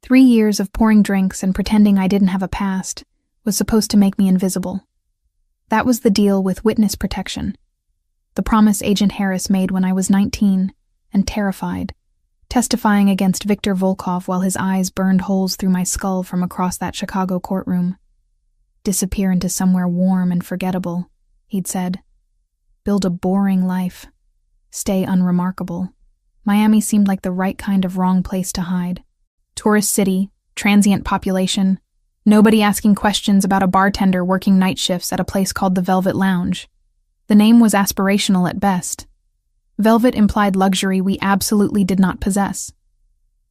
3 years of pouring drinks and pretending I didn't have a past was supposed to make me invisible. That was the deal with witness protection. The promise Agent Harris made when I was 19 and terrified, testifying against Victor Volkov while his eyes burned holes through my skull from across that Chicago courtroom. Disappear into somewhere warm and forgettable, he'd said. Build a boring life. Stay unremarkable. Miami seemed like the right kind of wrong place to hide. Tourist city, transient population, nobody asking questions about a bartender working night shifts at a place called the Velvet Lounge. The name was aspirational at best. Velvet implied luxury we absolutely did not possess.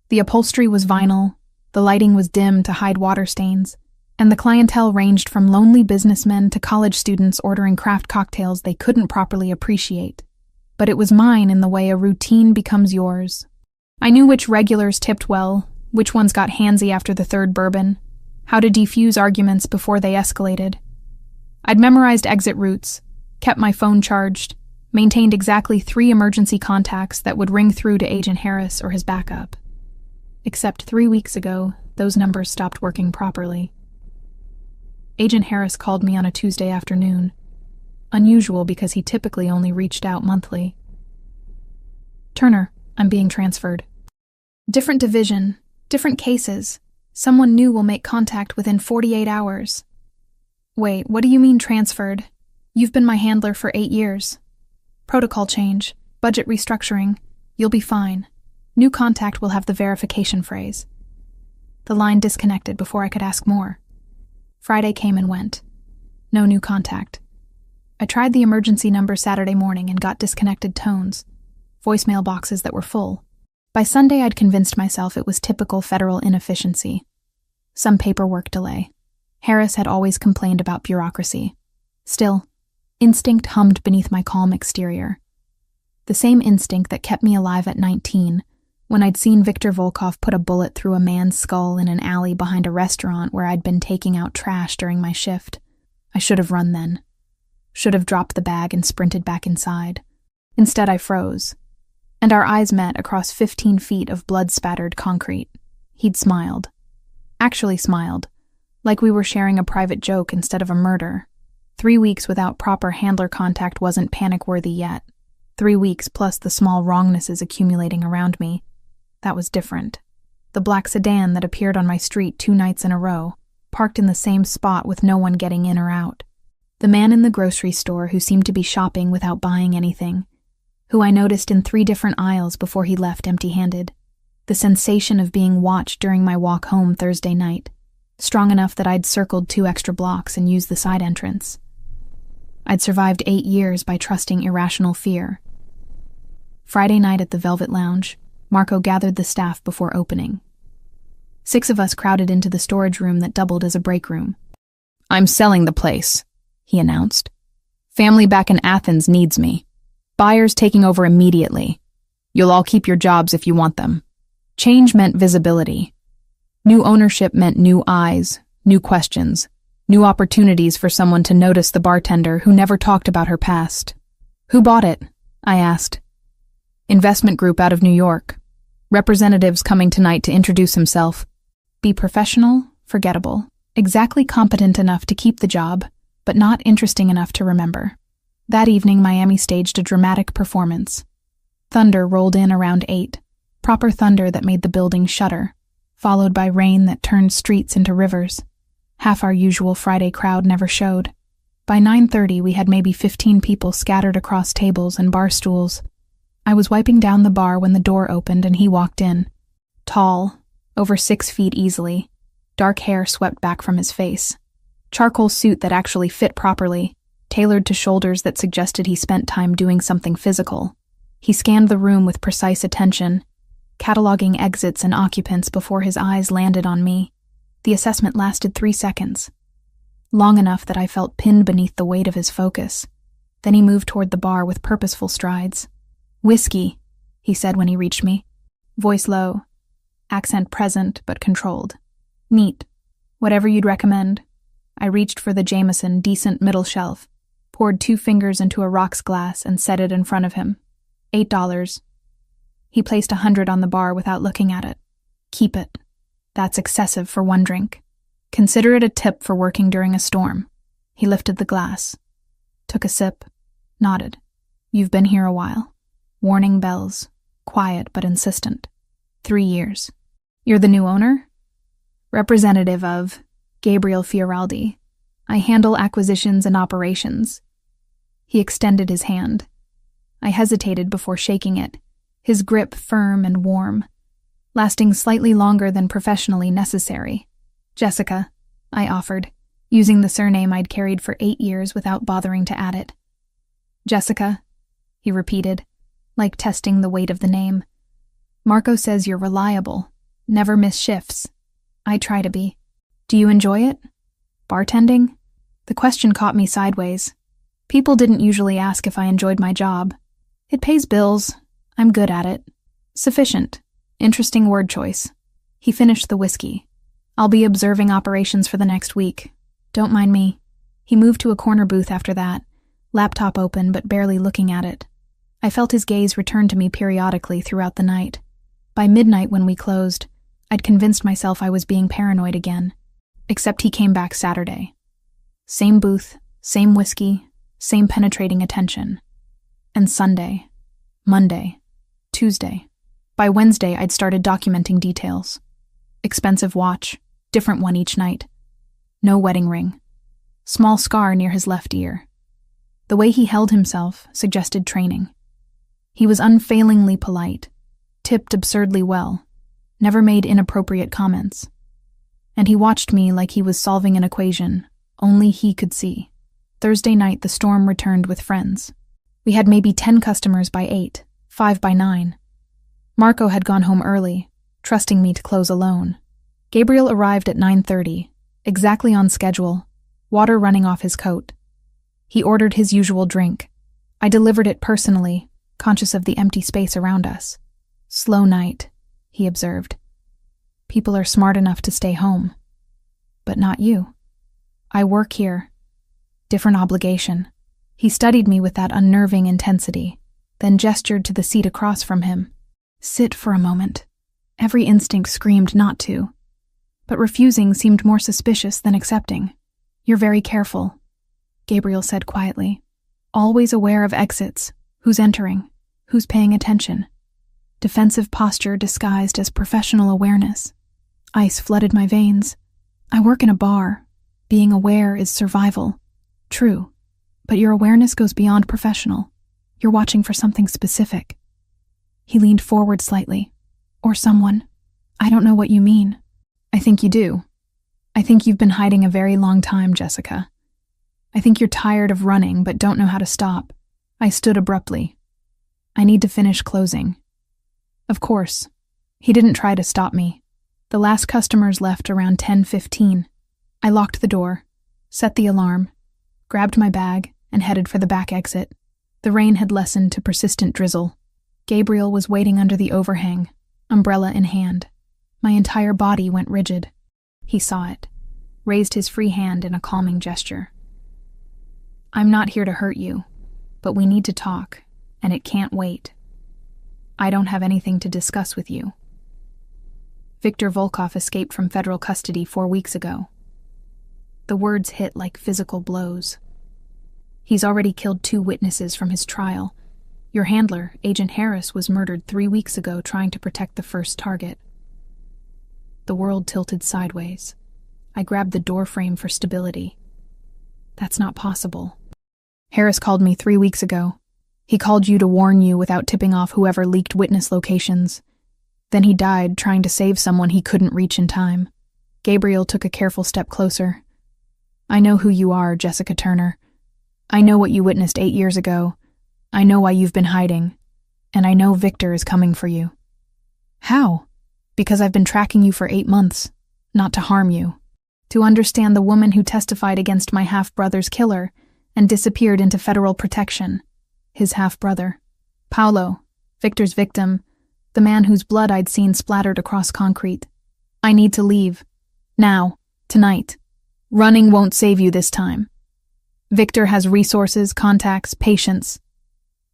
The upholstery was vinyl, the lighting was dim to hide water stains, and the clientele ranged from lonely businessmen to college students ordering craft cocktails they couldn't properly appreciate. But it was mine in the way a routine becomes yours. I knew which regulars tipped well, which ones got handsy after the third bourbon, how to defuse arguments before they escalated. I'd memorized exit routes, kept my phone charged, maintained exactly 3 emergency contacts that would ring through to Agent Harris or his backup. Except 3 weeks ago, those numbers stopped working properly. Agent Harris called me on a Tuesday afternoon. Unusual because he typically only reached out monthly. Turner, I'm being transferred. Different division, different cases. Someone new will make contact within 48 hours. Wait, what do you mean transferred? You've been my handler for 8 years. Protocol change, budget restructuring. You'll be fine. New contact will have the verification phrase. The line disconnected before I could ask more. Friday came and went. No new contact. I tried the emergency number Saturday morning and got disconnected tones, voicemail boxes that were full. By Sunday, I'd convinced myself it was typical federal inefficiency. Some paperwork delay. Harris had always complained about bureaucracy. Still, instinct hummed beneath my calm exterior. The same instinct that kept me alive at 19, when I'd seen Victor Volkov put a bullet through a man's skull in an alley behind a restaurant where I'd been taking out trash during my shift. I should have run then. Should have dropped the bag and sprinted back inside. Instead, I froze, and our eyes met across 15 feet of blood-spattered concrete. He'd smiled. Actually smiled, like we were sharing a private joke instead of a murder. 3 weeks without proper handler contact wasn't panic-worthy yet. 3 weeks plus the small wrongnesses accumulating around me. That was different. The black sedan that appeared on my street 2 nights in a row, parked in the same spot with no one getting in or out. The man in the grocery store who seemed to be shopping without buying anything, who I noticed in 3 different aisles before he left empty-handed. The sensation of being watched during my walk home Thursday night, strong enough that I'd circled 2 extra blocks and used the side entrance. I'd survived 8 years by trusting irrational fear. Friday night at the Velvet Lounge, Marco gathered the staff before opening. 6 of us crowded into the storage room that doubled as a break room. "I'm selling the place," he announced. "Family back in Athens needs me. Buyers taking over immediately. You'll all keep your jobs if you want them." Change meant visibility. New ownership meant new eyes, new questions, new opportunities for someone to notice the bartender who never talked about her past. "Who bought it?" I asked. "Investment group out of New York. Representatives coming tonight to introduce himself. Be professional, forgettable, exactly competent enough to keep the job, but not interesting enough to remember." That evening, Miami staged a dramatic performance. Thunder rolled in around 8, proper thunder that made the building shudder, followed by rain that turned streets into rivers. Half our usual Friday crowd never showed. By 9:30, we had maybe 15 people scattered across tables and bar stools. I was wiping down the bar when the door opened and he walked in. Tall, over 6 feet easily, dark hair swept back from his face. Charcoal suit that actually fit properly, tailored to shoulders that suggested he spent time doing something physical. He scanned the room with precise attention, cataloging exits and occupants before his eyes landed on me. The assessment lasted 3 seconds, long enough that I felt pinned beneath the weight of his focus. Then he moved toward the bar with purposeful strides. "Whiskey," he said when he reached me, voice low, accent present but controlled. "Neat. Whatever you'd recommend." I reached for the Jameson decent middle shelf, poured 2 fingers into a rocks glass and set it in front of him. $8. He placed $100 on the bar without looking at it. "Keep it." That's excessive for one drink. Consider it a tip for working during a storm. He lifted the glass, took a sip, nodded. You've been here a while. Warning bells, quiet but insistent. 3 years. You're the new owner? Representative of Gabriel Fioraldi. I handle acquisitions and operations. He extended his hand. I hesitated before shaking it, his grip firm and warm, lasting slightly longer than professionally necessary. Jessica, I offered, using the surname I'd carried for 8 years without bothering to add it. Jessica, he repeated, like testing the weight of the name. Marco says you're reliable, never miss shifts. I try to be. Do you enjoy it? Bartending? The question caught me sideways. People didn't usually ask if I enjoyed my job. It pays bills. I'm good at it. Sufficient. Interesting word choice. He finished the whiskey. I'll be observing operations for the next week. Don't mind me. He moved to a corner booth after that, laptop open but barely looking at it. I felt his gaze return to me periodically throughout the night. By midnight when we closed, I'd convinced myself I was being paranoid again. Except he came back Saturday. Same booth, same whiskey, same penetrating attention. And Sunday, Monday, Tuesday. By Wednesday, I'd started documenting details. Expensive watch, different one each night. No wedding ring. Small scar near his left ear. The way he held himself suggested training. He was unfailingly polite, tipped absurdly well, never made inappropriate comments. And he watched me like he was solving an equation only he could see. Thursday night, the storm returned with friends. We had maybe 10 customers by 8, 5 by 9. Marco had gone home early, trusting me to close alone. Gabriel arrived at 9:30, exactly on schedule, water running off his coat. He ordered his usual drink. I delivered it personally, conscious of the empty space around us. Slow night, he observed. People are smart enough to stay home. But not you. I work here. Different obligation. He studied me with that unnerving intensity, then gestured to the seat across from him. Sit for a moment. Every instinct screamed not to. But refusing seemed more suspicious than accepting. You're very careful, Gabriel said quietly. Always aware of exits, who's entering, who's paying attention. Defensive posture disguised as professional awareness. Ice flooded my veins. I work in a bar. Being aware is survival. True. But your awareness goes beyond professional. You're watching for something specific. He leaned forward slightly. Or someone. I don't know what you mean. I think you do. I think you've been hiding a very long time, Jessica. I think you're tired of running but don't know how to stop. I stood abruptly. I need to finish closing. Of course. He didn't try to stop me. The last customers left around 10:15. I locked the door, set the alarm, grabbed my bag, and headed for the back exit. The rain had lessened to persistent drizzle. Gabriel was waiting under the overhang, umbrella in hand. My entire body went rigid. He saw it, raised his free hand in a calming gesture. I'm not here to hurt you, but we need to talk, and it can't wait. I don't have anything to discuss with you. Viktor Volkov escaped from federal custody 4 weeks ago. The words hit like physical blows. He's already killed 2 witnesses from his trial. Your handler, Agent Harris, was murdered 3 weeks ago trying to protect the first target. The world tilted sideways. I grabbed the doorframe for stability. That's not possible. Harris called me 3 weeks ago. He called you to warn you without tipping off whoever leaked witness locations. Then he died trying to save someone he couldn't reach in time. Gabriel took a careful step closer. I know who you are, Jessica Turner. I know what you witnessed 8 years ago. I know why you've been hiding. And I know Victor is coming for you. How? Because I've been tracking you for 8 months. Not to harm you. To understand the woman who testified against my half-brother's killer and disappeared into federal protection. His half-brother. Paolo, Victor's victim, the man whose blood I'd seen splattered across concrete. I need to leave. Now. Tonight. Running won't save you this time. Victor has resources, contacts, patience.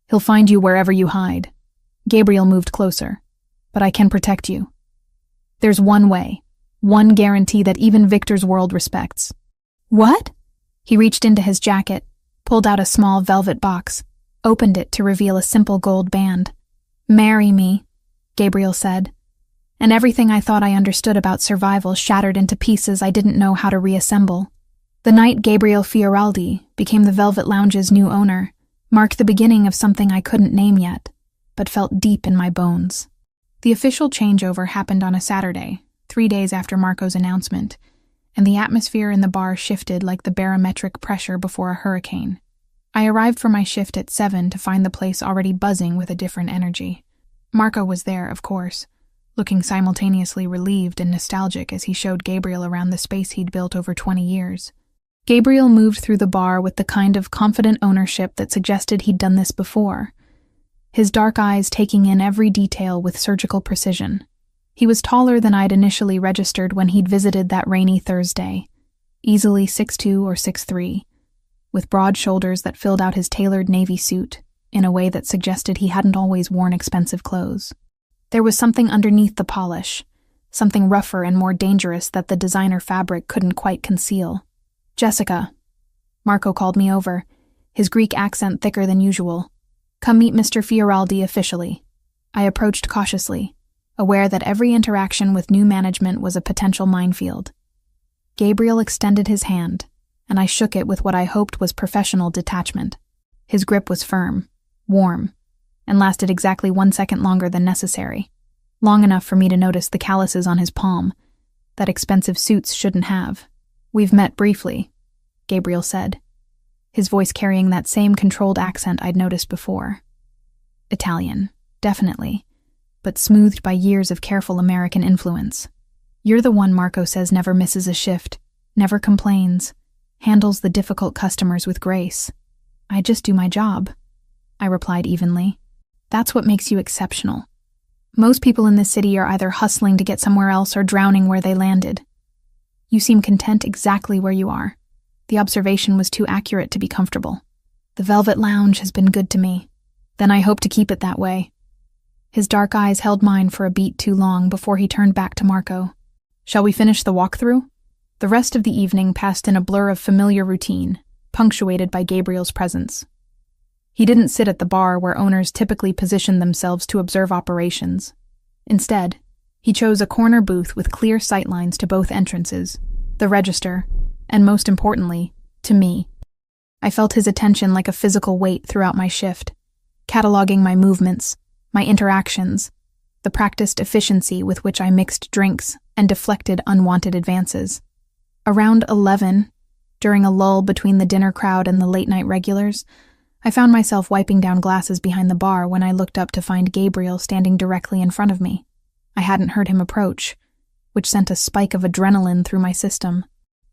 He'll find you wherever you hide. Gabriel moved closer. But I can protect you. There's one way. One guarantee that even Victor's world respects. What? He reached into his jacket, pulled out a small velvet box, opened it to reveal a simple gold band. Marry me, Gabriel said. And everything I thought I understood about survival shattered into pieces I didn't know how to reassemble. The night Gabriel Fioraldi became the Velvet Lounge's new owner marked the beginning of something I couldn't name yet, but felt deep in my bones. The official changeover happened on a Saturday, 3 days after Marco's announcement, and the atmosphere in the bar shifted like the barometric pressure before a hurricane. I arrived for my shift at 7 to find the place already buzzing with a different energy. Marco was there, of course, looking simultaneously relieved and nostalgic as he showed Gabriel around the space he'd built over 20 years. Gabriel moved through the bar with the kind of confident ownership that suggested he'd done this before, his dark eyes taking in every detail with surgical precision. He was taller than I'd initially registered when he'd visited that rainy Thursday, easily 6'2" or 6'3", with broad shoulders that filled out his tailored navy suit in a way that suggested he hadn't always worn expensive clothes. There was something underneath the polish, something rougher and more dangerous that the designer fabric couldn't quite conceal. Jessica. Marco called me over, his Greek accent thicker than usual. Come meet Mr. Fioraldi officially. I approached cautiously, aware that every interaction with new management was a potential minefield. Gabriel extended his hand, and I shook it with what I hoped was professional detachment. His grip was firm, warm, and lasted exactly 1 second longer than necessary, long enough for me to notice the calluses on his palm that expensive suits shouldn't have. We've met briefly, Gabriel said, his voice carrying that same controlled accent I'd noticed before. Italian, definitely, but smoothed by years of careful American influence. You're the one Marco says never misses a shift, never complains, handles the difficult customers with grace. I just do my job, I replied evenly. That's what makes you exceptional. Most people in this city are either hustling to get somewhere else or drowning where they landed. You seem content exactly where you are. The observation was too accurate to be comfortable. The Velvet Lounge has been good to me. Then I hope to keep it that way. His dark eyes held mine for a beat too long before he turned back to Marco. Shall we finish the walkthrough? The rest of the evening passed in a blur of familiar routine, punctuated by Gabriel's presence. He didn't sit at the bar where owners typically position themselves to observe operations. Instead, he chose a corner booth with clear sightlines to both entrances, the register, and most importantly, to me. I felt his attention like a physical weight throughout my shift, cataloging my movements, my interactions, the practiced efficiency with which I mixed drinks and deflected unwanted advances. Around 11, during a lull between the dinner crowd and the late-night regulars, I found myself wiping down glasses behind the bar when I looked up to find Gabriel standing directly in front of me. I hadn't heard him approach, which sent a spike of adrenaline through my system.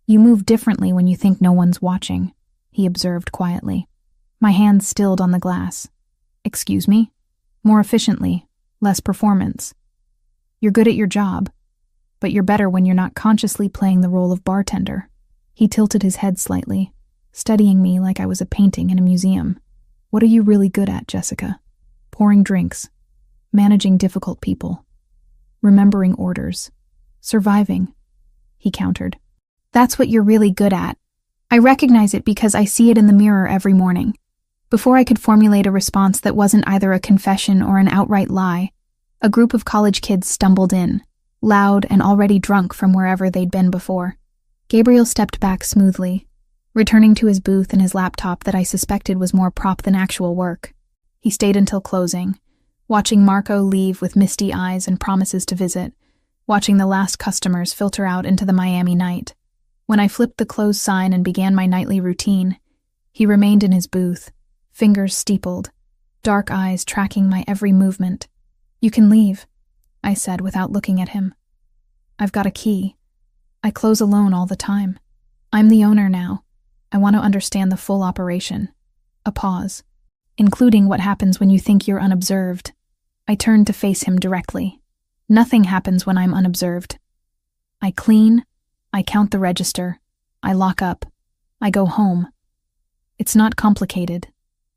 You move differently when you think no one's watching, he observed quietly. My hands stilled on the glass. Excuse me? More efficiently, less performance. You're good at your job, but you're better when you're not consciously playing the role of bartender. He tilted his head slightly, studying me like I was a painting in a museum. What are you really good at, Jessica? Pouring drinks, managing difficult people, remembering orders, surviving, he countered. That's what you're really good at. I recognize it because I see it in the mirror every morning. Before I could formulate a response that wasn't either a confession or an outright lie, a group of college kids stumbled in, loud and already drunk from wherever they'd been before. Gabriel stepped back smoothly, returning to his booth and his laptop that I suspected was more prop than actual work. He stayed until closing, watching Marco leave with misty eyes and promises to visit, watching the last customers filter out into the Miami night. When I flipped the close sign and began my nightly routine, he remained in his booth, fingers steepled, dark eyes tracking my every movement. You can leave, I said without looking at him. I've got a key. I close alone all the time. I'm the owner now. I want to understand the full operation. A pause, including what happens when you think you're unobserved. I turned to face him directly. Nothing happens when I'm unobserved. I clean, I count the register, I lock up, I go home. It's not complicated.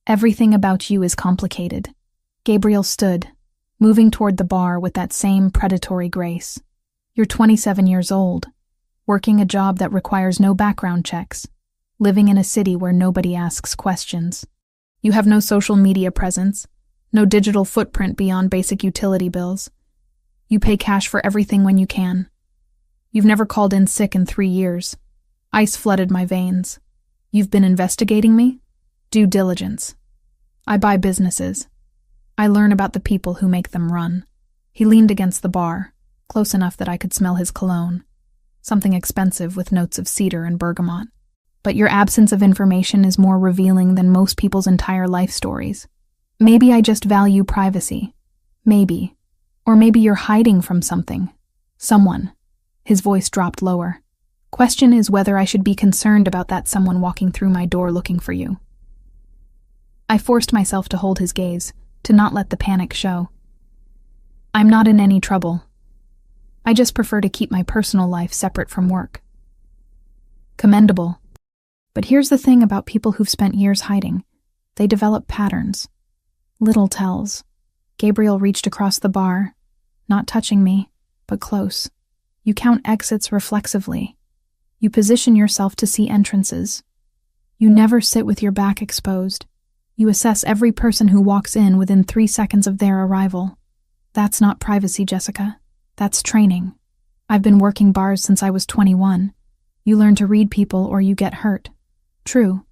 Everything about you is complicated. Gabriel stood, moving toward the bar with that same predatory grace. You're 27 years old, working a job that requires no background checks, living in a city where nobody asks questions. You have no social media presence, no digital footprint beyond basic utility bills. You pay cash for everything when you can. You've never called in sick in 3 years. Ice flooded my veins. You've been investigating me? Due diligence. I buy businesses. I learn about the people who make them run. He leaned against the bar, close enough that I could smell his cologne, something expensive with notes of cedar and bergamot. But your absence of information is more revealing than most people's entire life stories. Maybe I just value privacy. Maybe. Or maybe you're hiding from something. Someone. His voice dropped lower. Question is whether I should be concerned about that someone walking through my door looking for you. I forced myself to hold his gaze, to not let the panic show. I'm not in any trouble. I just prefer to keep my personal life separate from work. Commendable. But here's the thing about people who've spent years hiding. They develop patterns. Little tells. Gabriel reached across the bar, not touching me, but close. You count exits reflexively. You position yourself to see entrances. You never sit with your back exposed. You assess every person who walks in within 3 seconds of their arrival. That's not privacy, Jessica. That's training. I've been working bars since I was 21. You learn to read people or you get hurt. True.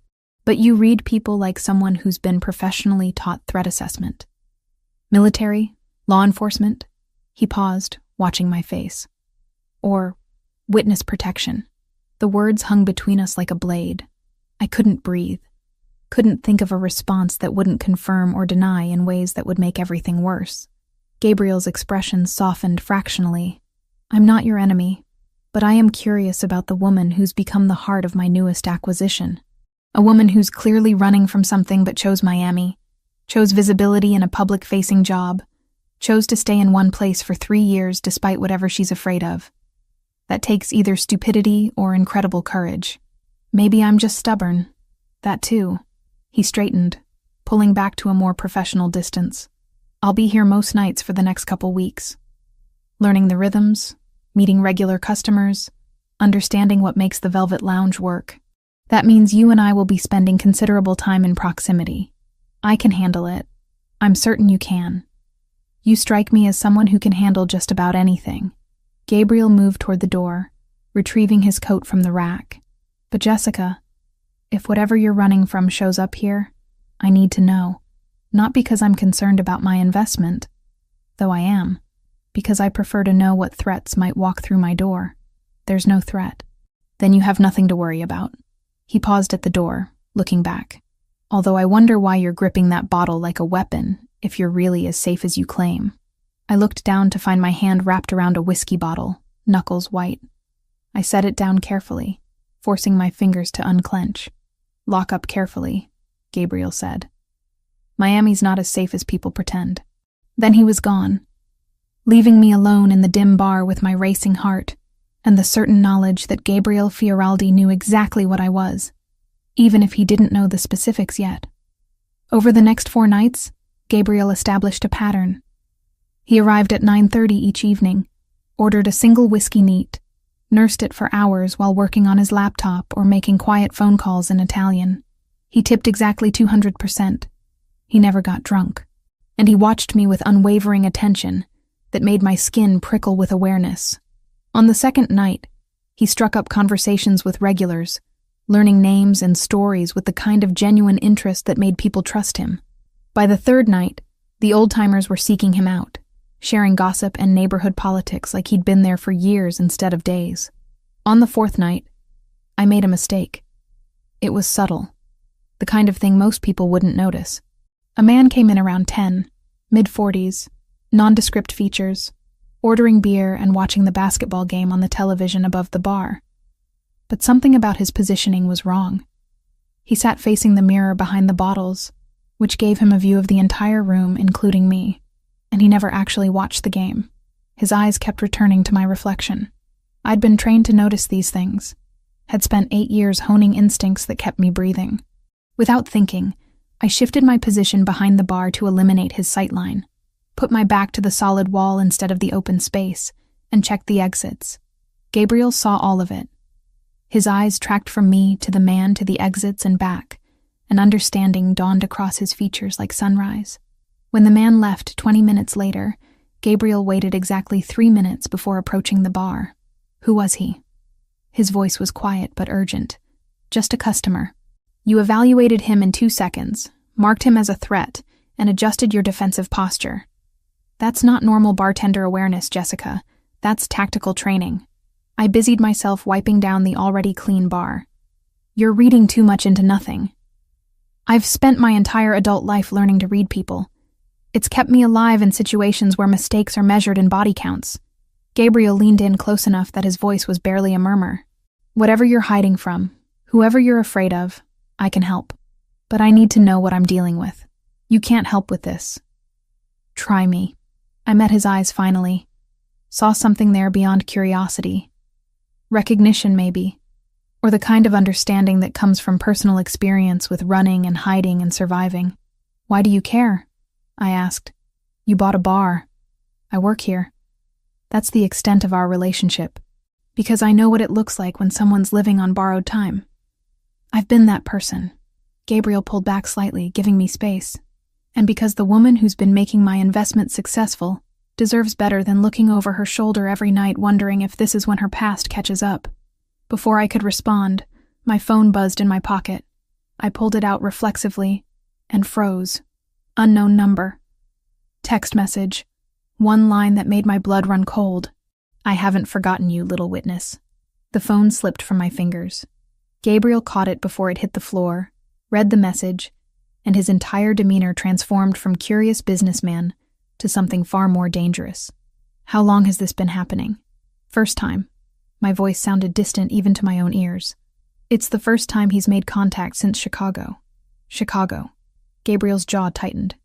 But you read people like someone who's been professionally taught threat assessment. Military? Law enforcement? He paused, watching my face. Or witness protection. The words hung between us like a blade. I couldn't breathe. Couldn't think of a response that wouldn't confirm or deny in ways that would make everything worse. Gabriel's expression softened fractionally. I'm not your enemy, but I am curious about the woman who's become the heart of my newest acquisition. A woman who's clearly running from something but chose Miami, chose visibility in a public-facing job, chose to stay in one place for 3 years despite whatever she's afraid of. That takes either stupidity or incredible courage. Maybe I'm just stubborn. That too. He straightened, pulling back to a more professional distance. I'll be here most nights for the next couple weeks. Learning the rhythms, meeting regular customers, understanding what makes the Velvet Lounge work. That means you and I will be spending considerable time in proximity. I can handle it. I'm certain you can. You strike me as someone who can handle just about anything. Gabriel moved toward the door, retrieving his coat from the rack. But Jessica, if whatever you're running from shows up here, I need to know. Not because I'm concerned about my investment, though I am, because I prefer to know what threats might walk through my door. There's no threat. Then you have nothing to worry about. He paused at the door, looking back. Although I wonder why you're gripping that bottle like a weapon, if you're really as safe as you claim. I looked down to find my hand wrapped around a whiskey bottle, knuckles white. I set it down carefully, forcing my fingers to unclench. Lock up carefully, Gabriel said. Miami's not as safe as people pretend. Then he was gone, leaving me alone in the dim bar with my racing heart and the certain knowledge that Gabriel Fioraldi knew exactly what I was, even if he didn't know the specifics yet. Over the next 4 nights, Gabriel established a pattern. He arrived at 9:30 each evening, ordered a single whiskey neat, nursed it for hours while working on his laptop or making quiet phone calls in Italian. He tipped exactly 200%. He never got drunk. And he watched me with unwavering attention that made my skin prickle with awareness. On the second night, he struck up conversations with regulars, learning names and stories with the kind of genuine interest that made people trust him. By the third night, the old-timers were seeking him out, sharing gossip and neighborhood politics like he'd been there for years instead of days. On the fourth night, I made a mistake. It was subtle, the kind of thing most people wouldn't notice. A man came in around 10, mid-40s, nondescript features, ordering beer and watching the basketball game on the television above the bar. But something about his positioning was wrong. He sat facing the mirror behind the bottles, which gave him a view of the entire room, including me, and he never actually watched the game. His eyes kept returning to my reflection. I'd been trained to notice these things, had spent 8 years honing instincts that kept me breathing. Without thinking, I shifted my position behind the bar to eliminate his sightline, put my back to the solid wall instead of the open space, and checked the exits. Gabriel saw all of it. His eyes tracked from me to the man to the exits and back. An understanding dawned across his features like sunrise. When the man left 20 minutes later, Gabriel waited exactly 3 minutes before approaching the bar. Who was he? His voice was quiet but urgent. Just a customer. You evaluated him in 2 seconds, marked him as a threat, and adjusted your defensive posture. That's not normal bartender awareness, Jessica. That's tactical training. I busied myself wiping down the already clean bar. You're reading too much into nothing. I've spent my entire adult life learning to read people. It's kept me alive in situations where mistakes are measured in body counts. Gabriel leaned in close enough that his voice was barely a murmur. Whatever you're hiding from, whoever you're afraid of, I can help. But I need to know what I'm dealing with. You can't help with this. Try me. I met his eyes finally. Saw something there beyond curiosity. Recognition, maybe. Or the kind of understanding that comes from personal experience with running and hiding and surviving. Why do you care? I asked. You bought a bar. I work here. That's the extent of our relationship. Because I know what it looks like when someone's living on borrowed time. I've been that person. Gabriel pulled back slightly, giving me space. And because the woman who's been making my investment successful deserves better than looking over her shoulder every night wondering if this is when her past catches up. Before I could respond, my phone buzzed in my pocket. I pulled it out reflexively and froze. Unknown number. Text message. One line that made my blood run cold. I haven't forgotten you, little witness. The phone slipped from my fingers. Gabriel caught it before it hit the floor, read the message, and his entire demeanor transformed from curious businessman to something far more dangerous. How long has this been happening? First time. My voice sounded distant even to my own ears. It's the first time he's made contact since Chicago. Chicago. Gabriel's jaw tightened.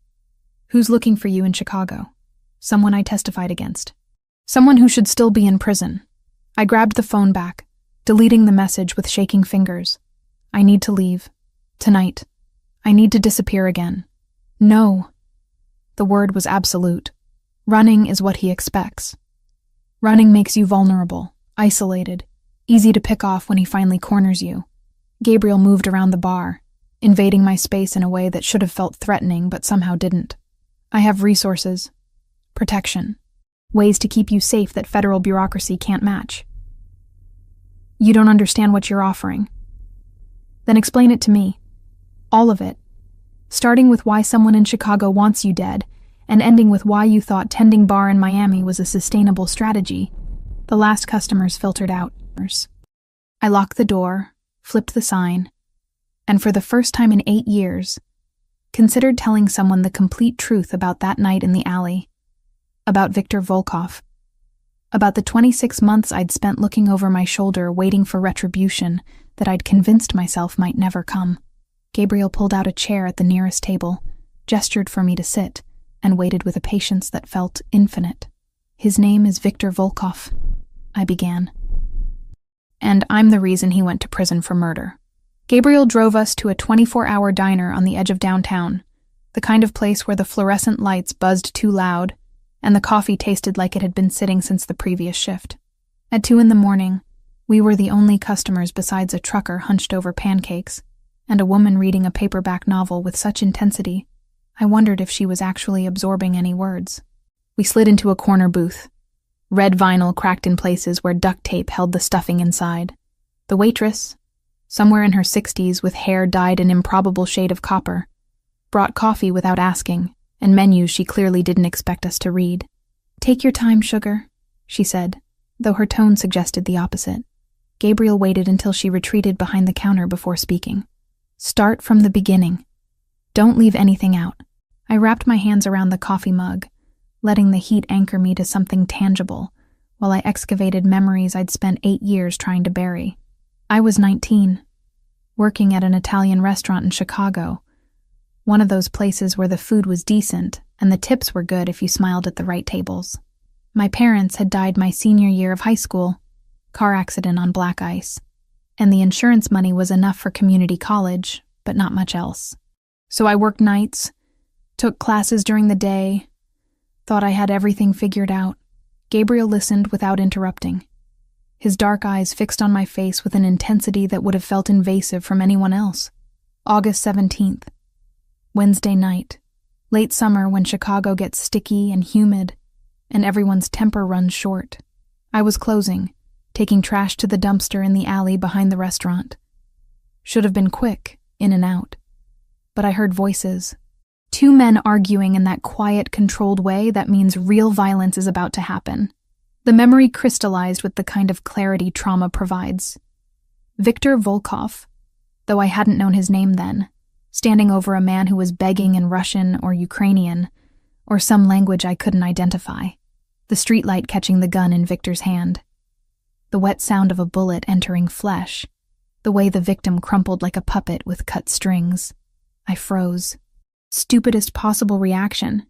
Who's looking for you in Chicago? Someone I testified against. Someone who should still be in prison. I grabbed the phone back, deleting the message with shaking fingers. I need to leave. Tonight. I need to disappear again. No. The word was absolute. Running is what he expects. Running makes you vulnerable, isolated, easy to pick off when he finally corners you. Gabriel moved around the bar, invading my space in a way that should have felt threatening but somehow didn't. I have resources, protection, ways to keep you safe that federal bureaucracy can't match. You don't understand what you're offering. Then explain it to me. All of it. Starting with why someone in Chicago wants you dead, and ending with why you thought tending bar in Miami was a sustainable strategy. The last customers filtered out. I locked the door, flipped the sign, and for the first time in 8 years, considered telling someone the complete truth about that night in the alley, about Viktor Volkov, about the 26 months I'd spent looking over my shoulder waiting for retribution that I'd convinced myself might never come. Gabriel pulled out a chair at the nearest table, gestured for me to sit, and waited with a patience that felt infinite. His name is Viktor Volkov, I began. And I'm the reason he went to prison for murder. Gabriel drove us to a 24-hour diner on the edge of downtown, the kind of place where the fluorescent lights buzzed too loud, and the coffee tasted like it had been sitting since the previous shift. At 2 a.m, we were the only customers besides a trucker hunched over pancakes, and a woman reading a paperback novel with such intensity, I wondered if she was actually absorbing any words. We slid into a corner booth. Red vinyl cracked in places where duct tape held the stuffing inside. The waitress, somewhere in her 60s with hair dyed an improbable shade of copper, brought coffee without asking, and menus she clearly didn't expect us to read. "Take your time, sugar," she said, though her tone suggested the opposite. Gabriel waited until she retreated behind the counter before speaking. "Start from the beginning. Don't leave anything out." I wrapped my hands around the coffee mug, letting the heat anchor me to something tangible, while I excavated memories I'd spent 8 years trying to bury. I was 19, working at an Italian restaurant in Chicago, one of those places where the food was decent and the tips were good if you smiled at the right tables. My parents had died my senior year of high school, car accident on black ice, and the insurance money was enough for community college, but not much else. So I worked nights, took classes during the day, thought I had everything figured out. Gabriel listened without interrupting, his dark eyes fixed on my face with an intensity that would have felt invasive from anyone else. August 17th. Wednesday night. Late summer when Chicago gets sticky and humid, and everyone's temper runs short. I was closing, taking trash to the dumpster in the alley behind the restaurant. Should have been quick, in and out. But I heard voices. Two men arguing in that quiet, controlled way that means real violence is about to happen. The memory crystallized with the kind of clarity trauma provides. Viktor Volkov, though I hadn't known his name then, standing over a man who was begging in Russian or Ukrainian, or some language I couldn't identify, the streetlight catching the gun in Viktor's hand. The wet sound of a bullet entering flesh, the way the victim crumpled like a puppet with cut strings. I froze. Stupidest possible reaction,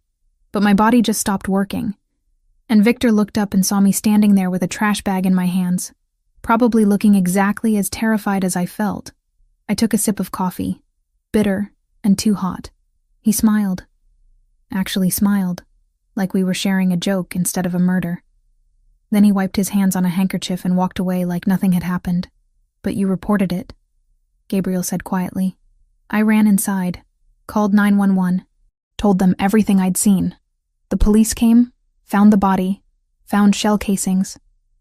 but my body just stopped working, and Viktor looked up and saw me standing there with a trash bag in my hands, probably looking exactly as terrified as I felt. I took a sip of coffee, bitter and too hot. He smiled. Actually smiled, like we were sharing a joke instead of a murder. Then he wiped his hands on a handkerchief and walked away like nothing had happened. But you reported it, Gabriel said quietly. I ran inside, called 911, told them everything I'd seen. The police came, found the body, found shell casings,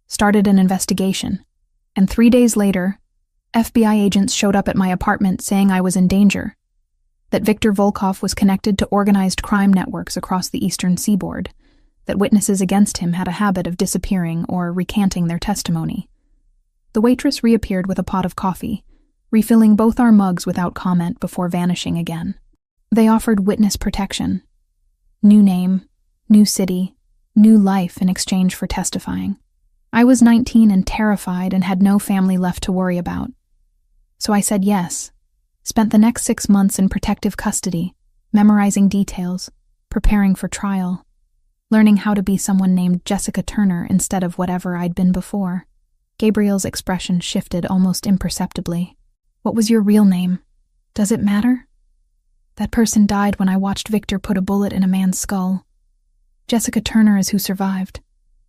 started an investigation, and 3 days later, FBI agents showed up at my apartment saying I was in danger, that Viktor Volkov was connected to organized crime networks across the eastern seaboard, that witnesses against him had a habit of disappearing or recanting their testimony. The waitress reappeared with a pot of coffee, refilling both our mugs without comment before vanishing again. They offered witness protection. New name, new city, new life in exchange for testifying. I was 19 and terrified and had no family left to worry about. So I said yes, spent the next 6 months in protective custody, memorizing details, preparing for trial, learning how to be someone named Jessica Turner instead of whatever I'd been before. Gabriel's expression shifted almost imperceptibly. What was your real name? Does it matter? That person died when I watched Viktor put a bullet in a man's skull. Jessica Turner is who survived.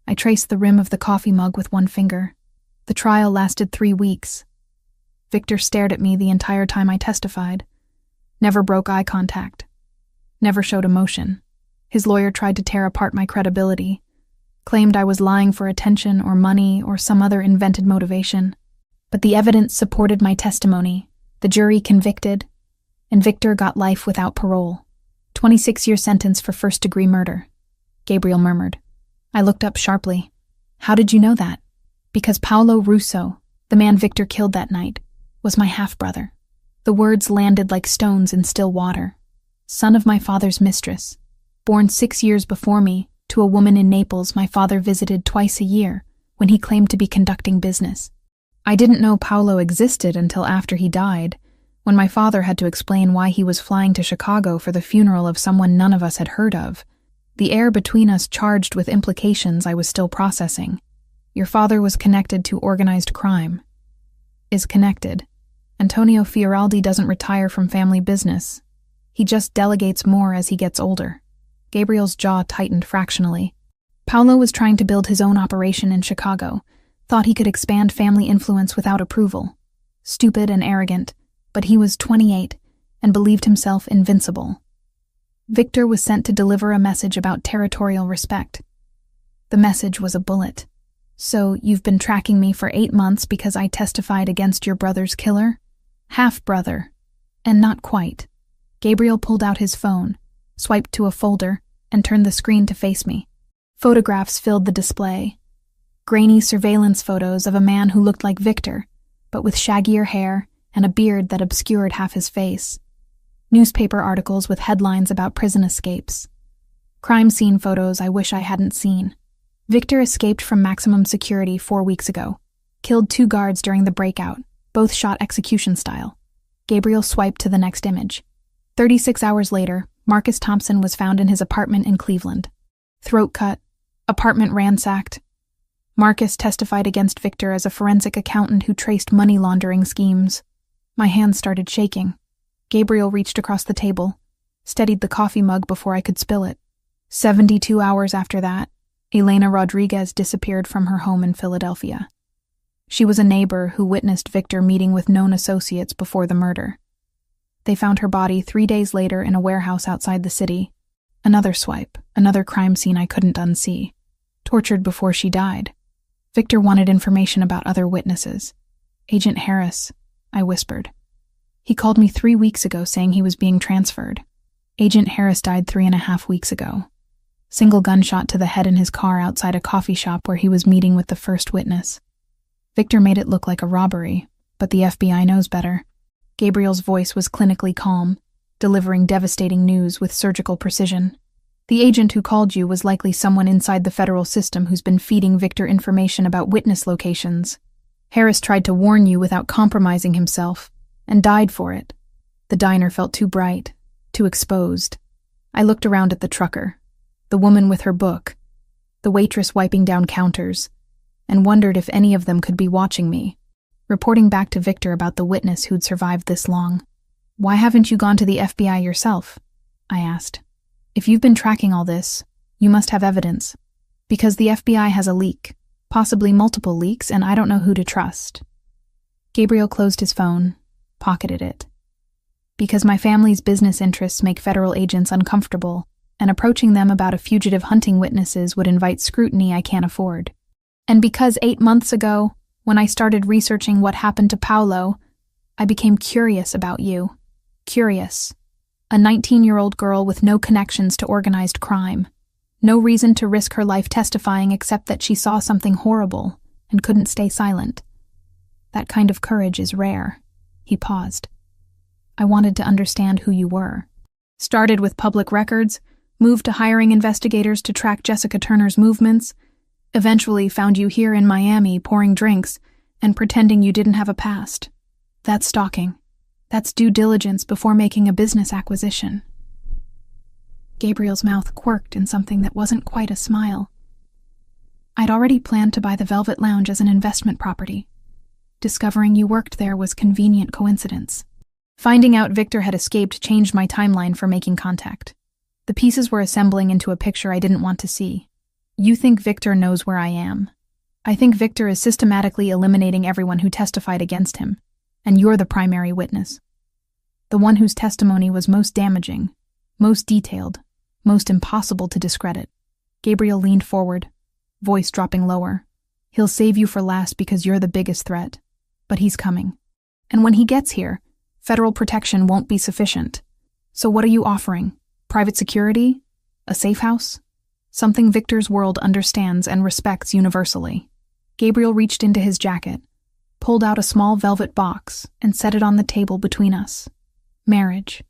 I traced the rim of the coffee mug with one finger. The trial lasted 3 weeks. Viktor stared at me the entire time I testified. Never broke eye contact. Never showed emotion. His lawyer tried to tear apart my credibility, claimed I was lying for attention or money or some other invented motivation. But the evidence supported my testimony. The jury convicted, and Viktor got life without parole. 26-year sentence for first-degree murder. Gabriel murmured. I looked up sharply. How did you know that? Because Paolo Russo, the man Viktor killed that night, was my half-brother. The words landed like stones in still water. Son of my father's mistress. Born 6 years before me, to a woman in Naples my father visited twice a year when he claimed to be conducting business. I didn't know Paolo existed until after he died, when my father had to explain why he was flying to Chicago for the funeral of someone none of us had heard of. The air between us charged with implications I was still processing. Your father was connected to organized crime. Is connected. Antonio Fioraldi doesn't retire from family business. He just delegates more as he gets older. Gabriel's jaw tightened fractionally. Paolo was trying to build his own operation in Chicago, thought he could expand family influence without approval. Stupid and arrogant, but he was 28 and believed himself invincible. Viktor was sent to deliver a message about territorial respect. The message was a bullet. So you've been tracking me for 8 months because I testified against your brother's killer? Half-brother. And not quite. Gabriel pulled out his phone, swiped to a folder, and turned the screen to face me. Photographs filled the display. Grainy surveillance photos of a man who looked like Viktor, but with shaggier hair and a beard that obscured half his face. Newspaper articles with headlines about prison escapes. Crime scene photos I wish I hadn't seen. Viktor escaped from maximum security 4 weeks ago. Killed 2 guards during the breakout, both shot execution style. Gabriel swiped to the next image. 36 hours later, Marcus Thompson was found in his apartment in Cleveland. Throat cut, apartment ransacked. Marcus testified against Viktor as a forensic accountant who traced money laundering schemes. My hands started shaking. Gabriel reached across the table, steadied the coffee mug before I could spill it. 72 hours after that, Elena Rodriguez disappeared from her home in Philadelphia. She was a neighbor who witnessed Victor meeting with known associates before the murder. They found her body 3 days later in a warehouse outside the city. Another swipe, another crime scene I couldn't unsee. Tortured before she died. Victor wanted information about other witnesses. Agent Harris, I whispered. He called me 3 weeks ago saying he was being transferred. Agent Harris died 3.5 weeks ago. Single gunshot to the head in his car outside a coffee shop where he was meeting with the first witness. Victor made it look like a robbery, but the FBI knows better. Gabriel's voice was clinically calm, delivering devastating news with surgical precision. The agent who called you was likely someone inside the federal system who's been feeding Victor information about witness locations. Harris tried to warn you without compromising himself, and died for it. The diner felt too bright, too exposed. I looked around at the trucker, the woman with her book, the waitress wiping down counters, and wondered if any of them could be watching me, reporting back to Victor about the witness who'd survived this long. "Why haven't you gone to the FBI yourself?" I asked. "If you've been tracking all this, you must have evidence. Because the FBI has a leak, possibly multiple leaks, and I don't know who to trust." Gabriel closed his phone, pocketed it. "Because my family's business interests make federal agents uncomfortable, and approaching them about a fugitive hunting witnesses would invite scrutiny I can't afford. And because 8 months ago, when I started researching what happened to Paolo, I became curious about you. Curious. A 19-year-old girl with no connections to organized crime. No reason to risk her life testifying except that she saw something horrible and couldn't stay silent. That kind of courage is rare." He paused. "I wanted to understand who you were. Started with public records, moved to hiring investigators to track Jessica Turner's movements, eventually found you here in Miami pouring drinks and pretending you didn't have a past. That's stalking. That's due diligence before making a business acquisition." Gabriel's mouth quirked in something that wasn't quite a smile. "I'd already planned to buy the Velvet Lounge as an investment property. Discovering you worked there was convenient coincidence. Finding out Victor had escaped changed my timeline for making contact. The pieces were assembling into a picture I didn't want to see. You think Victor knows where I am. I think Victor is systematically eliminating everyone who testified against him, and you're the primary witness. The one whose testimony was most damaging, most detailed, most impossible to discredit." Gabriel leaned forward, voice dropping lower. "He'll save you for last because you're the biggest threat. But he's coming. And when he gets here, federal protection won't be sufficient. So what are you offering? Private security? A safe house? Something Victor's world understands and respects universally." Gabriel reached into his jacket, pulled out a small velvet box, and set it on the table between us. "Marriage.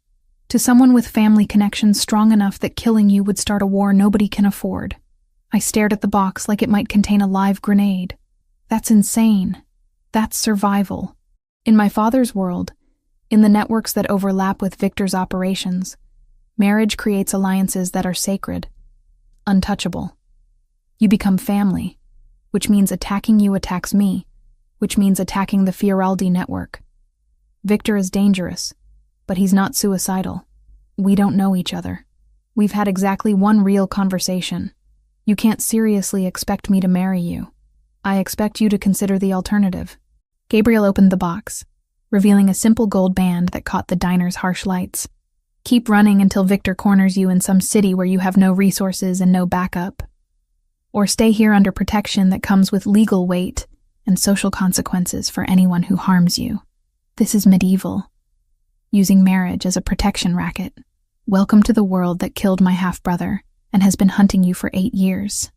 To someone with family connections strong enough that killing you would start a war nobody can afford." I stared at the box like it might contain a live grenade. "That's insane. That's survival. In my father's world, in the networks that overlap with Victor's operations, marriage creates alliances that are sacred, untouchable. You become family, which means attacking you attacks me, which means attacking the Fioraldi network. Victor is dangerous, but he's not suicidal. We don't know each other. We've had exactly one real conversation. You can't seriously expect me to marry you. I expect you to consider the alternative." Gabriel opened the box, revealing a simple gold band that caught the diner's harsh lights. "Keep running until Victor corners you in some city where you have no resources and no backup. Or stay here under protection that comes with legal weight and social consequences for anyone who harms you. This is medieval. Using marriage as a protection racket. Welcome to the world that killed my half-brother and has been hunting you for 8 years.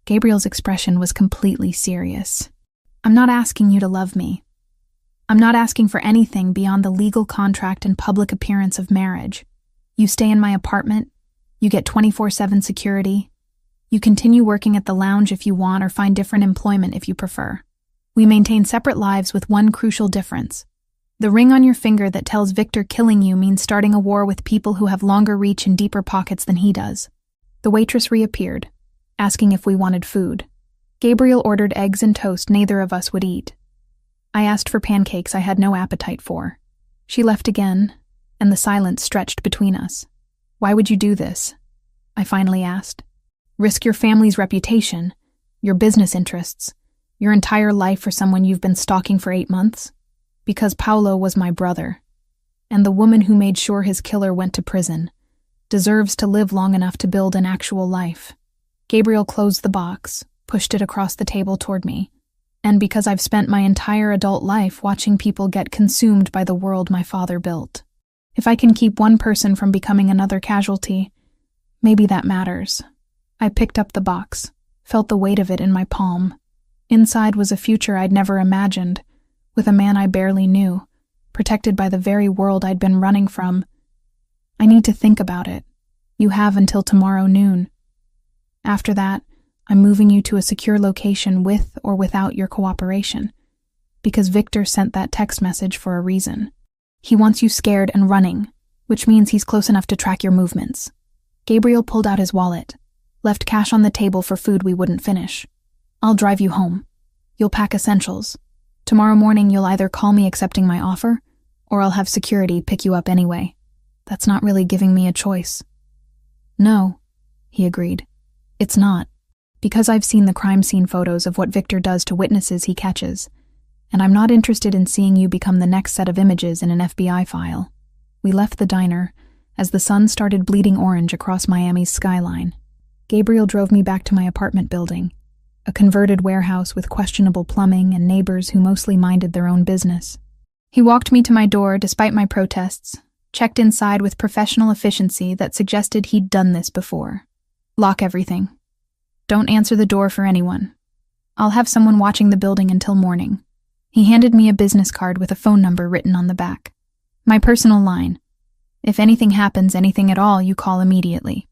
Gabriel's expression was completely serious. "I'm not asking you to love me. I'm not asking for anything beyond the legal contract and public appearance of marriage. You stay in my apartment, you get 24/7 security, you continue working at the lounge if you want or find different employment if you prefer. We maintain separate lives with one crucial difference. The ring on your finger that tells Victor killing you means starting a war with people who have longer reach and deeper pockets than he does." The waitress reappeared, asking if we wanted food. Gabriel ordered eggs and toast neither of us would eat. I asked for pancakes I had no appetite for. She left again, and the silence stretched between us. "Why would you do this?" I finally asked. Risk your family's reputation, your business interests, your entire life for someone you've been stalking for 8 months? Because Paulo was my brother, and the woman who made sure his killer went to prison deserves to live long enough to build an actual life. Gabriel closed the box, pushed it across the table toward me, and because I've spent my entire adult life watching people get consumed by the world my father built. If I can keep one person from becoming another casualty, maybe that matters. I picked up the box, felt the weight of it in my palm. Inside was a future I'd never imagined, with a man I barely knew, protected by the very world I'd been running from. I need to think about it. You have until tomorrow noon. After that, I'm moving you to a secure location with or without your cooperation, because Victor sent that text message for a reason. He wants you scared and running, which means he's close enough to track your movements. Gabriel pulled out his wallet, left cash on the table for food we wouldn't finish. I'll drive you home. You'll pack essentials. Tomorrow morning you'll either call me accepting my offer, or I'll have security pick you up anyway. That's not really giving me a choice. No, he agreed. It's not. Because I've seen the crime scene photos of what Victor does to witnesses he catches, and I'm not interested in seeing you become the next set of images in an FBI file. We left the diner as the sun started bleeding orange across Miami's skyline. Gabriel drove me back to my apartment building, a converted warehouse with questionable plumbing and neighbors who mostly minded their own business. He walked me to my door despite my protests, checked inside with professional efficiency that suggested he'd done this before. Lock everything. Don't answer the door for anyone. I'll have someone watching the building until morning. He handed me a business card with a phone number written on the back. My personal line. If anything happens, anything at all, you call immediately.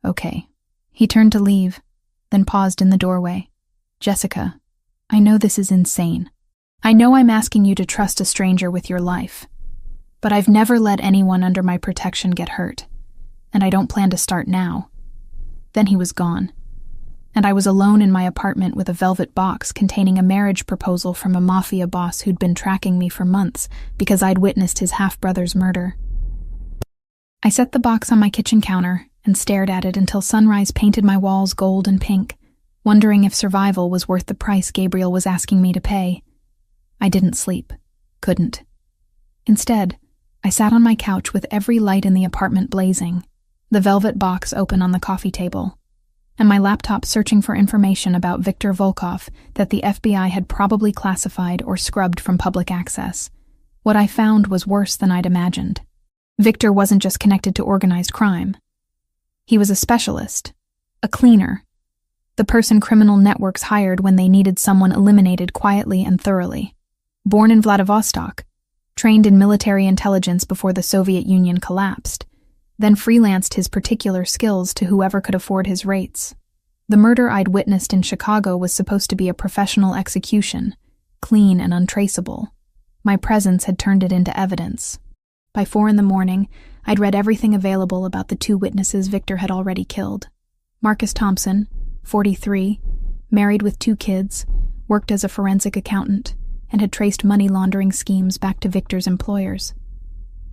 Okay. He turned to leave, then paused in the doorway. Jessica, I know this is insane. I know I'm asking you to trust a stranger with your life, but I've never let anyone under my protection get hurt, and I don't plan to start now. Then he was gone, and I was alone in my apartment with a velvet box containing a marriage proposal from a Mafia boss who'd been tracking me for months because I'd witnessed his half-brother's murder. I set the box on my kitchen counter and stared at it until sunrise painted my walls gold and pink, wondering if survival was worth the price Gabriel was asking me to pay. I didn't sleep. Couldn't. Instead, I sat on my couch with every light in the apartment blazing, the velvet box open on the coffee table, and my laptop searching for information about Viktor Volkov that the FBI had probably classified or scrubbed from public access. What I found was worse than I'd imagined. Viktor wasn't just connected to organized crime. He was a specialist, a cleaner, the person criminal networks hired when they needed someone eliminated quietly and thoroughly. Born in Vladivostok, trained in military intelligence before the Soviet Union collapsed, then freelanced his particular skills to whoever could afford his rates. The murder I'd witnessed in Chicago was supposed to be a professional execution, clean and untraceable. My presence had turned it into evidence. By 4 a.m, I'd read everything available about the 2 witnesses Victor had already killed. Marcus Thompson, 43, married with 2 kids, worked as a forensic accountant, and had traced money laundering schemes back to Victor's employers.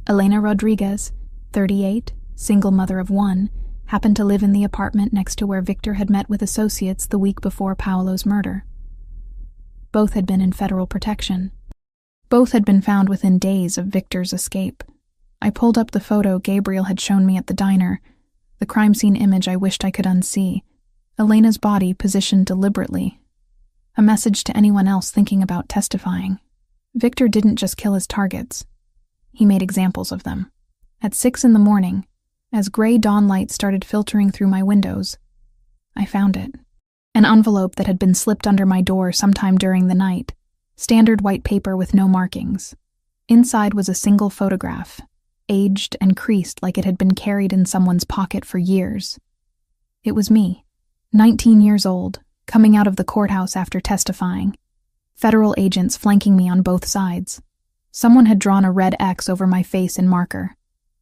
Elena Rodriguez, 38, single mother of 1, happened to live in the apartment next to where Victor had met with associates the week before Paolo's murder. Both had been in federal protection. Both had been found within days of Victor's escape. I pulled up the photo Gabriel had shown me at the diner, the crime scene image I wished I could unsee. Elena's body positioned deliberately. A message to anyone else thinking about testifying. Victor didn't just kill his targets. He made examples of them. At 6 a.m, as gray dawn light started filtering through my windows, I found it. An envelope that had been slipped under my door sometime during the night. Standard white paper with no markings. Inside was a single photograph, aged and creased like it had been carried in someone's pocket for years. It was me, 19 years old, coming out of the courthouse after testifying. Federal agents flanking me on both sides. Someone had drawn a red X over my face in marker,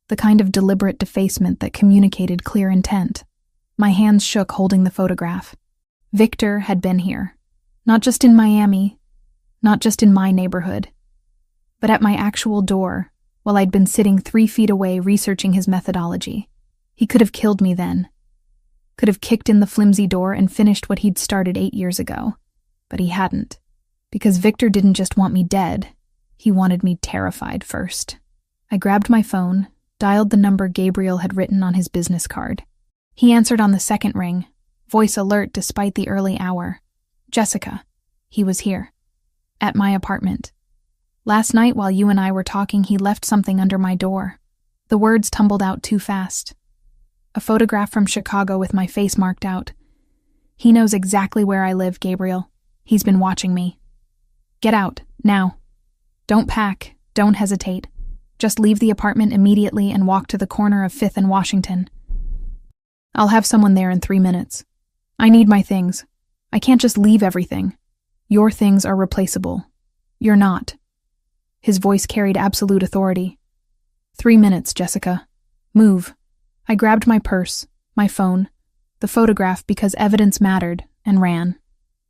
the kind of deliberate defacement that communicated clear intent. My hands shook holding the photograph. Victor had been here. Not just in Miami, not just in my neighborhood, but at my actual door, while I'd been sitting 3 feet away researching his methodology. He could have killed me then. Could have kicked in the flimsy door and finished what he'd started 8 years ago. But he hadn't. Because Victor didn't just want me dead, he wanted me terrified first. I grabbed my phone, dialed the number Gabriel had written on his business card. He answered on the second ring, voice alert despite the early hour. Jessica. He was here. At my apartment. Last night while you and I were talking, he left something under my door. The words tumbled out too fast. A photograph from Chicago with my face marked out. He knows exactly where I live, Gabriel. He's been watching me. Get out, now. Don't pack, don't hesitate. Just leave the apartment immediately and walk to the corner of 5th and Washington. I'll have someone there in 3 minutes. I need my things. I can't just leave everything. Your things are replaceable. You're not. His voice carried absolute authority. 3 minutes, Jessica. Move. I grabbed my purse, my phone, the photograph because evidence mattered, and ran.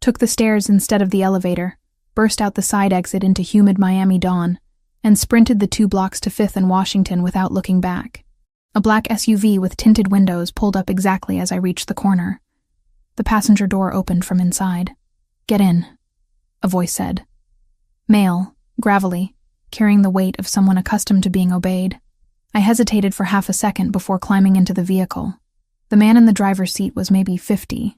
Took the stairs instead of the elevator, burst out the side exit into humid Miami dawn, and sprinted the 2 blocks to 5th and Washington without looking back. A black SUV with tinted windows pulled up exactly as I reached the corner. The passenger door opened from inside. Get in, a voice said. Male, gravelly, carrying the weight of someone accustomed to being obeyed. I hesitated for half a second before climbing into the vehicle. The man in the driver's seat was maybe 50,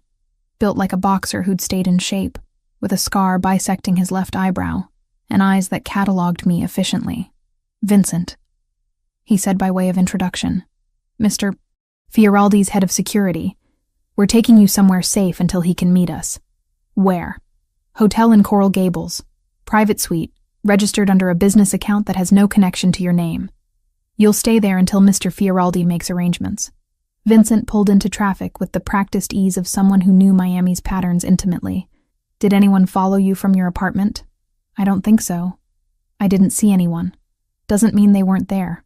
built like a boxer who'd stayed in shape, with a scar bisecting his left eyebrow, and eyes that catalogued me efficiently. Vincent, he said by way of introduction. Mr. Fioraldi's head of security. We're taking you somewhere safe until he can meet us. Where? Hotel in Coral Gables. Private suite, registered under a business account that has no connection to your name. You'll stay there until Mr. Fioraldi makes arrangements. Vincent pulled into traffic with the practiced ease of someone who knew Miami's patterns intimately. Did anyone follow you from your apartment? I don't think so. I didn't see anyone. Doesn't mean they weren't there.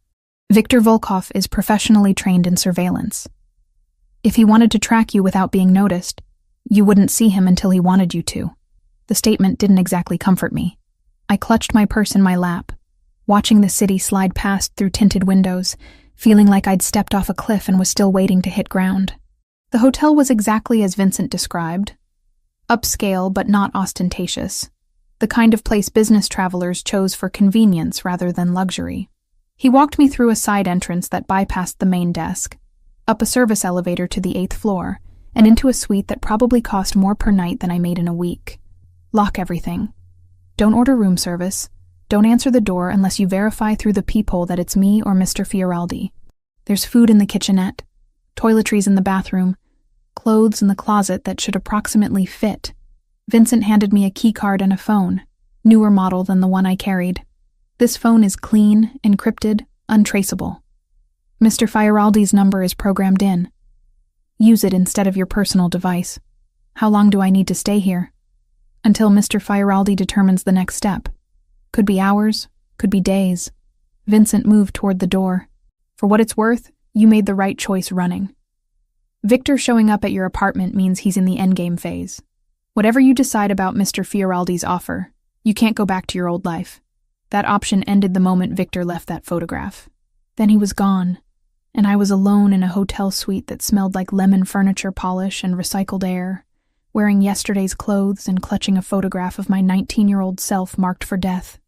Victor Volkov is professionally trained in surveillance. If he wanted to track you without being noticed, you wouldn't see him until he wanted you to. The statement didn't exactly comfort me. I clutched my purse in my lap, watching the city slide past through tinted windows, feeling like I'd stepped off a cliff and was still waiting to hit ground. The hotel was exactly as Vincent described. Upscale but not ostentatious. The kind of place business travelers chose for convenience rather than luxury. He walked me through a side entrance that bypassed the main desk, up a service elevator to the 8th floor, and into a suite that probably cost more per night than I made in a week. Lock everything. Don't order room service. Don't answer the door unless you verify through the peephole that it's me or Mr. Fioraldi. There's food in the kitchenette, toiletries in the bathroom, clothes in the closet that should approximately fit. Vincent handed me a key card and a phone, newer model than the one I carried. This phone is clean, encrypted, untraceable. Mr. Fioraldi's number is programmed in. Use it instead of your personal device. How long do I need to stay here? Until Mr. Fioraldi determines the next step. Could be hours, could be days. Vincent moved toward the door. For what it's worth, you made the right choice running. Victor showing up at your apartment means he's in the endgame phase. Whatever you decide about Mr. Fioraldi's offer, you can't go back to your old life. That option ended the moment Victor left that photograph. Then he was gone, and I was alone in a hotel suite that smelled like lemon furniture polish and recycled air, wearing yesterday's clothes and clutching a photograph of my 19-year-old self marked for death.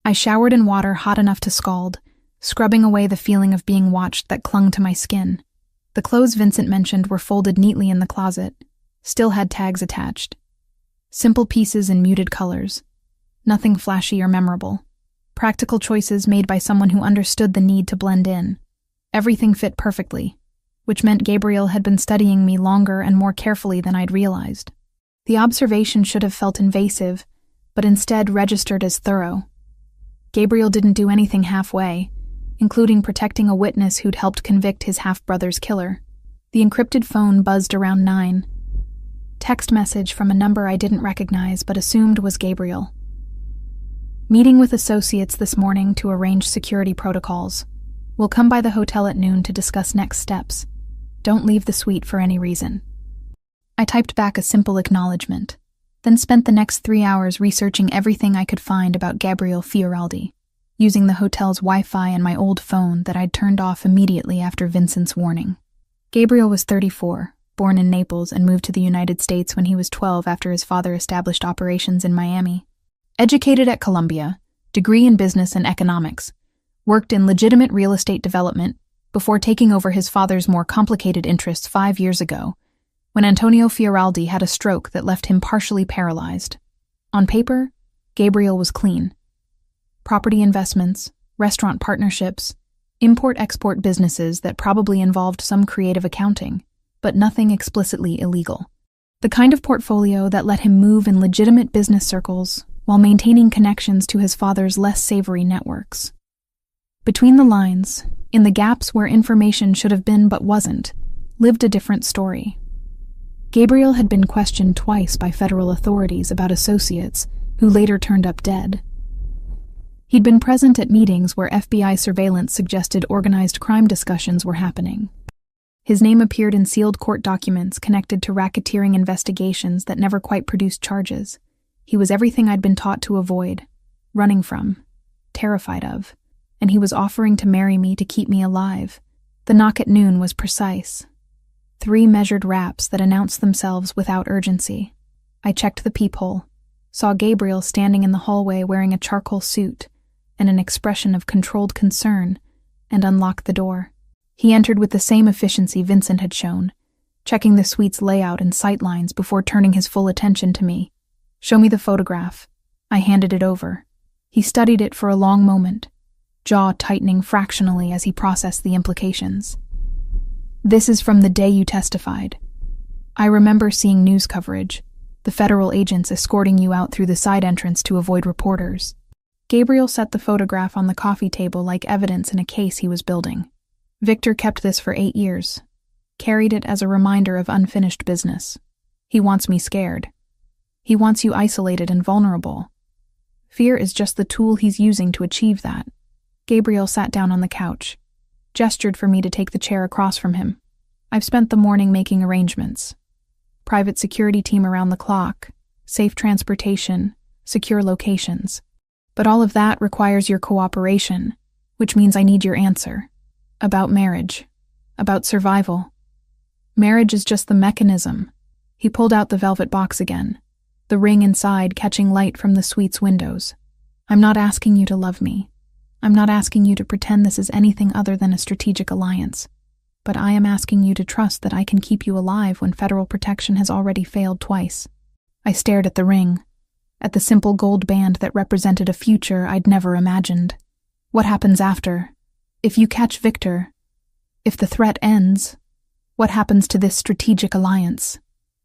I showered in water hot enough to scald, scrubbing away the feeling of being watched that clung to my skin. The clothes Vincent mentioned were folded neatly in the closet, still had tags attached. Simple pieces in muted colors. Nothing flashy or memorable. Practical choices made by someone who understood the need to blend in. Everything fit perfectly, which meant Gabriel had been studying me longer and more carefully than I'd realized. The observation should have felt invasive, but instead registered as thorough. Gabriel didn't do anything halfway, including protecting a witness who'd helped convict his half-brother's killer. The encrypted phone buzzed around 9. Text message from a number I didn't recognize but assumed was Gabriel. Meeting with associates this morning to arrange security protocols. We'll come by the hotel at noon to discuss next steps. Don't leave the suite for any reason. I typed back a simple acknowledgement, then spent the next 3 hours researching everything I could find about Gabriel Fioraldi, using the hotel's Wi-Fi and my old phone that I'd turned off immediately after Vincent's warning. Gabriel was 34, born in Naples and moved to the United States when he was 12 after his father established operations in Miami. Educated at Columbia, degree in business and economics, worked in legitimate real estate development before taking over his father's more complicated interests 5 years ago, when Antonio Fioraldi had a stroke that left him partially paralyzed. On paper, Gabriel was clean. Property investments, restaurant partnerships, import-export businesses that probably involved some creative accounting, but nothing explicitly illegal. The kind of portfolio that let him move in legitimate business circles while maintaining connections to his father's less savory networks. Between the lines, in the gaps where information should have been but wasn't, lived a different story. Gabriel had been questioned twice by federal authorities about associates who later turned up dead. He'd been present at meetings where FBI surveillance suggested organized crime discussions were happening. His name appeared in sealed court documents connected to racketeering investigations that never quite produced charges. He was everything I'd been taught to avoid, running from, terrified of, and he was offering to marry me to keep me alive. The knock at noon was precise. 3 measured raps that announced themselves without urgency. I checked the peephole, saw Gabriel standing in the hallway wearing a charcoal suit and an expression of controlled concern, and unlocked the door. He entered with the same efficiency Vincent had shown, checking the suite's layout and sightlines before turning his full attention to me. "Show me the photograph." I handed it over. He studied it for a long moment, jaw tightening fractionally as he processed the implications. "This is from the day you testified. I remember seeing news coverage, the federal agents escorting you out through the side entrance to avoid reporters." Gabriel set the photograph on the coffee table like evidence in a case he was building. "Victor kept this for 8 years, carried it as a reminder of unfinished business. He wants me scared. He wants you isolated and vulnerable. Fear is just the tool he's using to achieve that." Gabriel sat down on the couch, gestured for me to take the chair across from him. "I've spent the morning making arrangements. Private security team around the clock, safe transportation, secure locations. But all of that requires your cooperation, which means I need your answer. About marriage. About survival. Marriage is just the mechanism." He pulled out the velvet box again, the ring inside catching light from the suite's windows. "I'm not asking you to love me. I'm not asking you to pretend this is anything other than a strategic alliance. But I am asking you to trust that I can keep you alive when federal protection has already failed twice." I stared at the ring, at the simple gold band that represented a future I'd never imagined. What happens after? If you catch Victor, if the threat ends, what happens to this strategic alliance?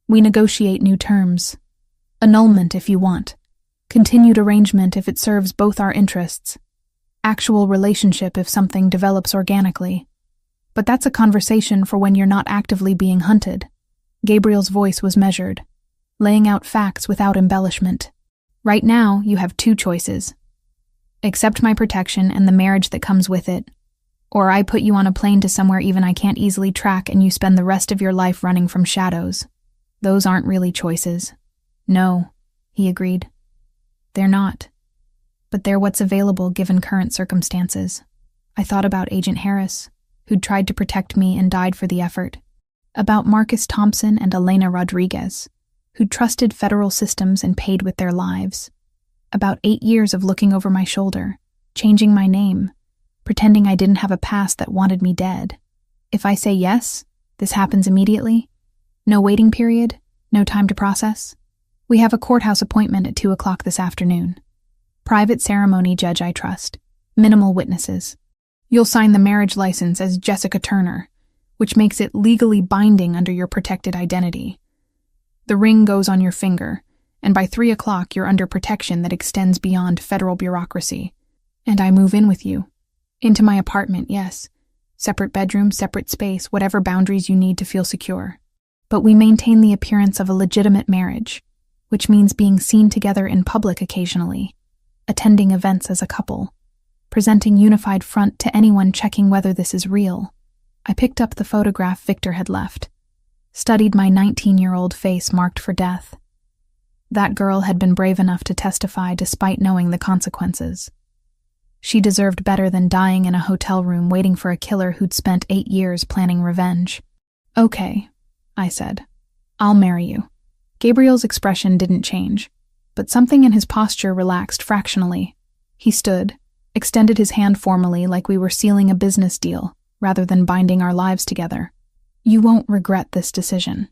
We negotiate new terms. Annulment if you want. Continued arrangement if it serves both our interests. Actual relationship if something develops organically. But that's a conversation for when you're not actively being hunted. Gabriel's voice was measured, laying out facts without embellishment. "Right now, you have 2 choices. Accept my protection and the marriage that comes with it, or I put you on a plane to somewhere even I can't easily track and you spend the rest of your life running from shadows." "Those aren't really choices." "No," he agreed. "They're not. But they're what's available given current circumstances." I thought about Agent Harris, who'd tried to protect me and died for the effort. About Marcus Thompson and Elena Rodriguez, who'd trusted federal systems and paid with their lives. About 8 years of looking over my shoulder, changing my name, pretending I didn't have a past that wanted me dead. If I say yes, this happens immediately. No waiting period, no time to process. "We have a courthouse appointment at 2 o'clock this afternoon. Private ceremony, judge I trust. Minimal witnesses. You'll sign the marriage license as Jessica Turner, which makes it legally binding under your protected identity. The ring goes on your finger, and by 3 o'clock you're under protection that extends beyond federal bureaucracy. And I move in with you. Into my apartment, yes. Separate bedroom, separate space, whatever boundaries you need to feel secure. But we maintain the appearance of a legitimate marriage, which means being seen together in public occasionally, attending events as a couple, presenting unified front to anyone checking whether this is real." I picked up the photograph Victor had left, studied my 19-year-old face marked for death. That girl had been brave enough to testify despite knowing the consequences. She deserved better than dying in a hotel room waiting for a killer who'd spent 8 years planning revenge. "Okay," I said. "I'll marry you." Gabriel's expression didn't change, but something in his posture relaxed fractionally. He stood, extended his hand formally like we were sealing a business deal, rather than binding our lives together. "You won't regret this decision.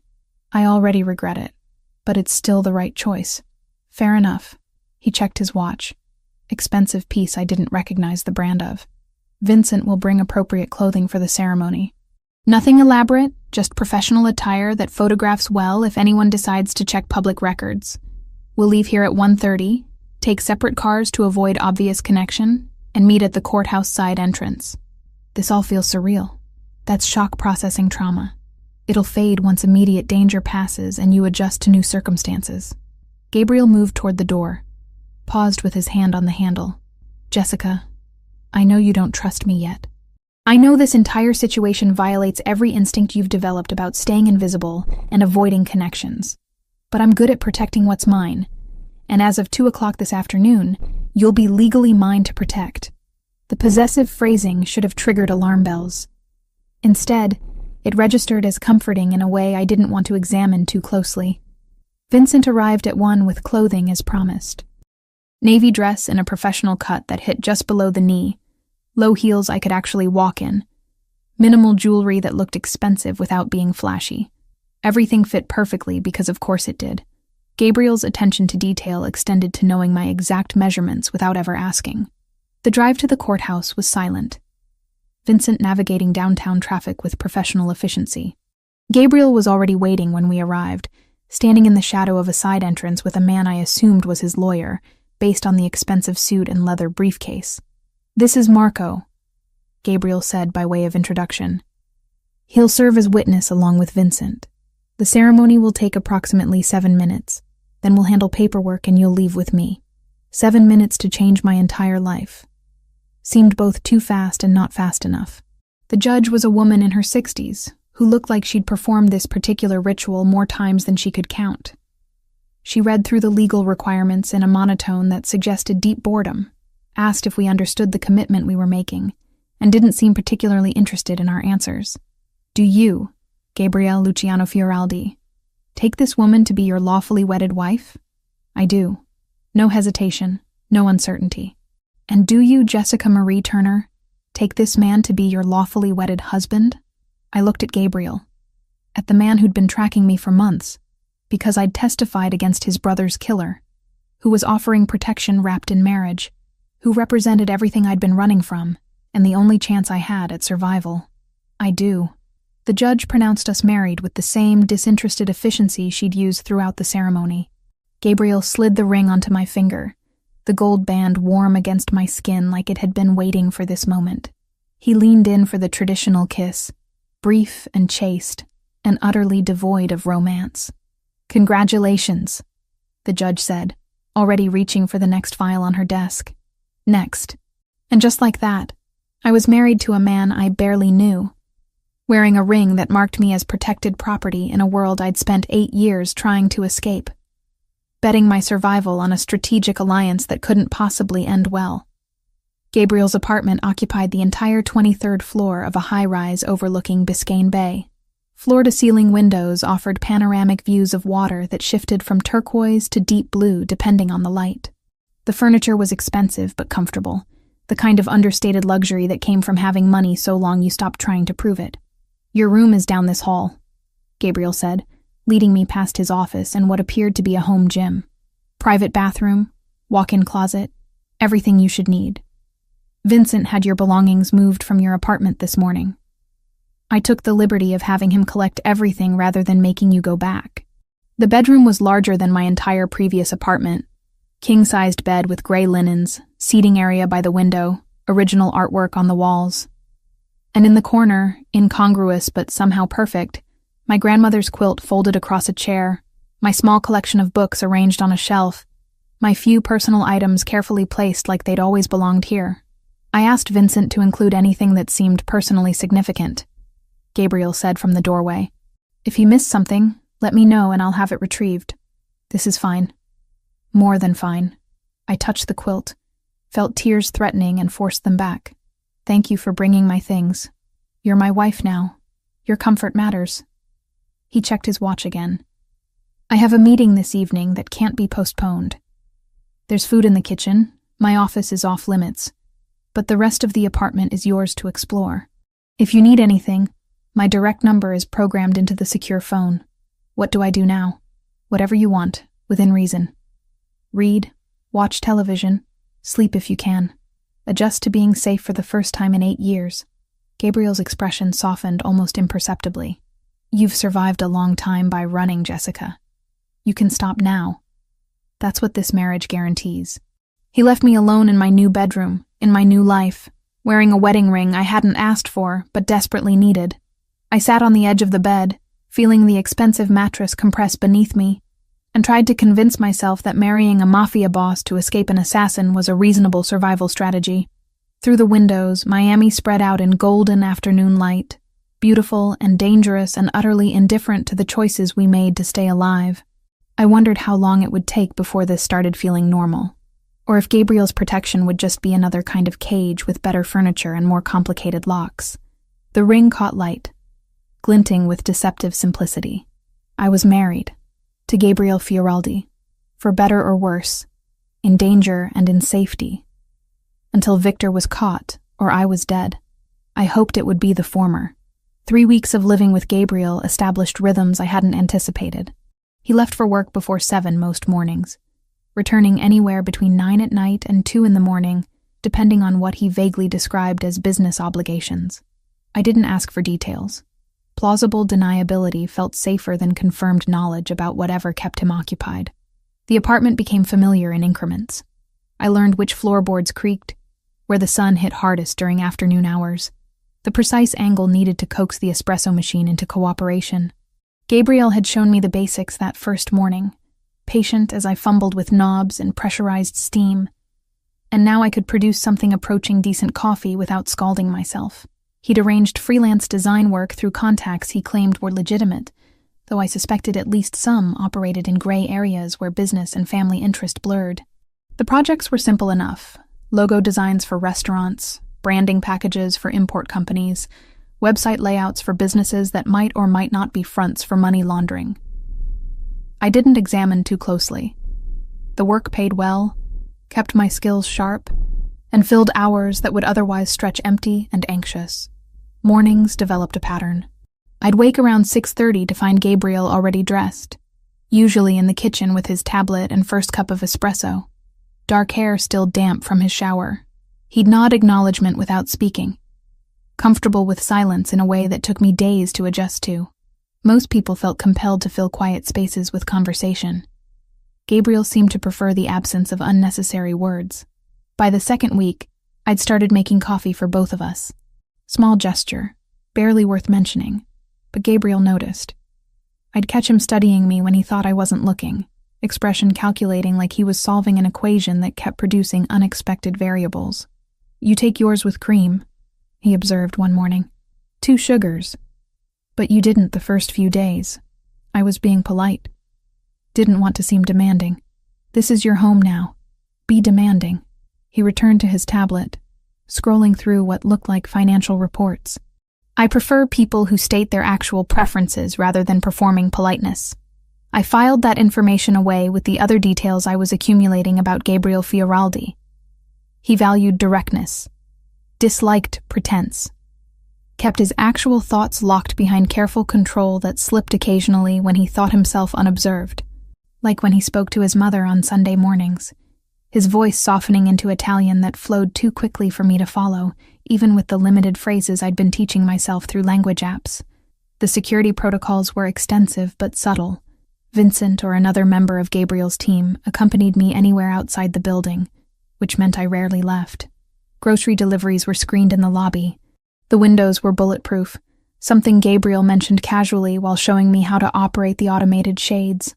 I already regret it, but it's still the right choice." "Fair enough." He checked his watch. Expensive piece I didn't recognize the brand of. "Vincent will bring appropriate clothing for the ceremony. Nothing elaborate, just professional attire that photographs well if anyone decides to check public records. We'll leave here at 1:30, take separate cars to avoid obvious connection, and meet at the courthouse side entrance." This all feels surreal. That's shock processing trauma. It'll fade once immediate danger passes and you adjust to new circumstances. Gabriel moved toward the door, paused with his hand on the handle. "Jessica, I know you don't trust me yet. I know this entire situation violates every instinct you've developed about staying invisible and avoiding connections. But I'm good at protecting what's mine, and as of 2 o'clock this afternoon, you'll be legally mine to protect." The possessive phrasing should have triggered alarm bells. Instead, it registered as comforting in a way I didn't want to examine too closely. Vincent arrived at 1 with clothing as promised. Navy dress in a professional cut that hit just below the knee, low heels I could actually walk in, minimal jewelry that looked expensive without being flashy. Everything fit perfectly because of course it did. Gabriel's attention to detail extended to knowing my exact measurements without ever asking. The drive to the courthouse was silent, Vincent navigating downtown traffic with professional efficiency. Gabriel was already waiting when we arrived, standing in the shadow of a side entrance with a man I assumed was his lawyer, based on the expensive suit and leather briefcase. "This is Marco," Gabriel said by way of introduction. "He'll serve as witness along with Vincent. The ceremony will take approximately 7 minutes. Then we'll handle paperwork and you'll leave with me. 7 minutes to change my entire life." Seemed both too fast and not fast enough. The judge was a woman in her 60s, who looked like she'd performed this particular ritual more times than she could count. She read through the legal requirements in a monotone that suggested deep boredom, asked if we understood the commitment we were making, and didn't seem particularly interested in our answers. "Do you, Gabrielle Luciano Fioraldi, take this woman to be your lawfully wedded wife?" "I do." No hesitation, no uncertainty. "And do you, Jessica Marie Turner, take this man to be your lawfully wedded husband?" I looked at Gabriel, at the man who'd been tracking me for months, because I'd testified against his brother's killer, who was offering protection wrapped in marriage, who represented everything I'd been running from, and the only chance I had at survival. "I do." The judge pronounced us married with the same disinterested efficiency she'd used throughout the ceremony. Gabriel slid the ring onto my finger, the gold band warm against my skin like it had been waiting for this moment. He leaned in for the traditional kiss, brief and chaste, and utterly devoid of romance. "Congratulations," the judge said, already reaching for the next file on her desk. "Next." And just like that, I was married to a man I barely knew, wearing a ring that marked me as protected property in a world I'd spent 8 years trying to escape, betting my survival on a strategic alliance that couldn't possibly end well. Gabriel's apartment occupied the entire 23rd floor of a high-rise overlooking Biscayne Bay. Floor-to-ceiling windows offered panoramic views of water that shifted from turquoise to deep blue depending on the light. The furniture was expensive but comfortable, the kind of understated luxury that came from having money so long you stopped trying to prove it. "Your room is down this hall," Gabriel said, leading me past his office and what appeared to be a home gym. "Private bathroom, walk-in closet, everything you should need. Vincent had your belongings moved from your apartment this morning. I took the liberty of having him collect everything rather than making you go back." The bedroom was larger than my entire previous apartment. King-sized bed with gray linens, seating area by the window, original artwork on the walls. And in the corner, incongruous but somehow perfect, my grandmother's quilt folded across a chair, my small collection of books arranged on a shelf, my few personal items carefully placed like they'd always belonged here. I asked Vincent to include anything that seemed personally significant, Gabriel said from the doorway. "If he missed something, let me know and I'll have it retrieved. This is fine." More than fine. I touched the quilt, felt tears threatening and forced them back. "Thank you for bringing my things. You're my wife now. Your comfort matters." He checked his watch again. "I have a meeting this evening that can't be postponed. There's food in the kitchen, my office is off limits, but the rest of the apartment is yours to explore. If you need anything, my direct number is programmed into the secure phone. What do I do now? Whatever you want, within reason. Read, watch television, sleep if you can. Adjust to being safe for the first time in 8 years." Gabriel's expression softened almost imperceptibly. "You've survived a long time by running, Jessica. You can stop now. That's what this marriage guarantees." He left me alone in my new bedroom, in my new life, wearing a wedding ring I hadn't asked for but desperately needed. I sat on the edge of the bed, feeling the expensive mattress compress beneath me, and tried to convince myself that marrying a mafia boss to escape an assassin was a reasonable survival strategy. Through the windows, Miami spread out in golden afternoon light, beautiful and dangerous and utterly indifferent to the choices we made to stay alive. I wondered how long it would take before this started feeling normal, or if Gabriel's protection would just be another kind of cage with better furniture and more complicated locks. The ring caught light, glinting with deceptive simplicity. I was married, to Gabriel Fioraldi, for better or worse, in danger and in safety. Until Victor was caught, or I was dead. I hoped it would be the former. 3 weeks of living with Gabriel established rhythms I hadn't anticipated. He left for work before 7 most mornings, returning anywhere between 9 at night and 2 in the morning, depending on what he vaguely described as business obligations. I didn't ask for details. Plausible deniability felt safer than confirmed knowledge about whatever kept him occupied. The apartment became familiar in increments. I learned which floorboards creaked, where the sun hit hardest during afternoon hours, the precise angle needed to coax the espresso machine into cooperation. Gabriel had shown me the basics that first morning, patient as I fumbled with knobs and pressurized steam, and now I could produce something approaching decent coffee without scalding myself. He'd arranged freelance design work through contacts he claimed were legitimate, though I suspected at least some operated in gray areas where business and family interest blurred. The projects were simple enough: logo designs for restaurants, branding packages for import companies, website layouts for businesses that might or might not be fronts for money laundering. I didn't examine too closely. The work paid well, kept my skills sharp, and filled hours that would otherwise stretch empty and anxious. Mornings developed a pattern. I'd wake around 6:30 to find Gabriel already dressed, usually in the kitchen with his tablet and first cup of espresso, dark hair still damp from his shower. He'd nod acknowledgement without speaking, comfortable with silence in a way that took me days to adjust to. Most people felt compelled to fill quiet spaces with conversation. Gabriel seemed to prefer the absence of unnecessary words. By the second week, I'd started making coffee for both of us. Small gesture, barely worth mentioning, but Gabriel noticed. I'd catch him studying me when he thought I wasn't looking, expression calculating like he was solving an equation that kept producing unexpected variables. "You take yours with cream," he observed one morning. "2 sugars. But you didn't the first few days." I was being polite. Didn't want to seem demanding. "This is your home now. Be demanding." He returned to his tablet, scrolling through what looked like financial reports. "I prefer people who state their actual preferences rather than performing politeness." I filed that information away with the other details I was accumulating about Gabriel Fioraldi. He valued directness, disliked pretense, kept his actual thoughts locked behind careful control that slipped occasionally when he thought himself unobserved, like when he spoke to his mother on Sunday mornings, his voice softening into Italian that flowed too quickly for me to follow, even with the limited phrases I'd been teaching myself through language apps. The security protocols were extensive but subtle. Vincent or another member of Gabriel's team accompanied me anywhere outside the building, which meant I rarely left. Grocery deliveries were screened in the lobby. The windows were bulletproof, something Gabriel mentioned casually while showing me how to operate the automated shades.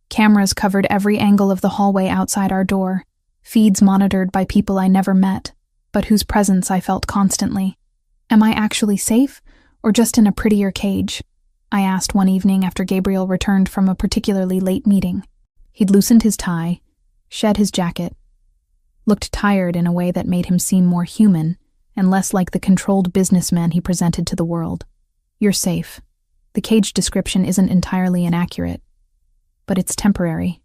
Cameras covered every angle of the hallway outside our door, feeds monitored by people I never met, but whose presence I felt constantly. Am I actually safe, or just in a prettier cage? I asked one evening after Gabriel returned from a particularly late meeting. He'd loosened his tie, shed his jacket, looked tired in a way that made him seem more human and less like the controlled businessman he presented to the world. "You're safe," The cage description isn't entirely inaccurate, but it's temporary.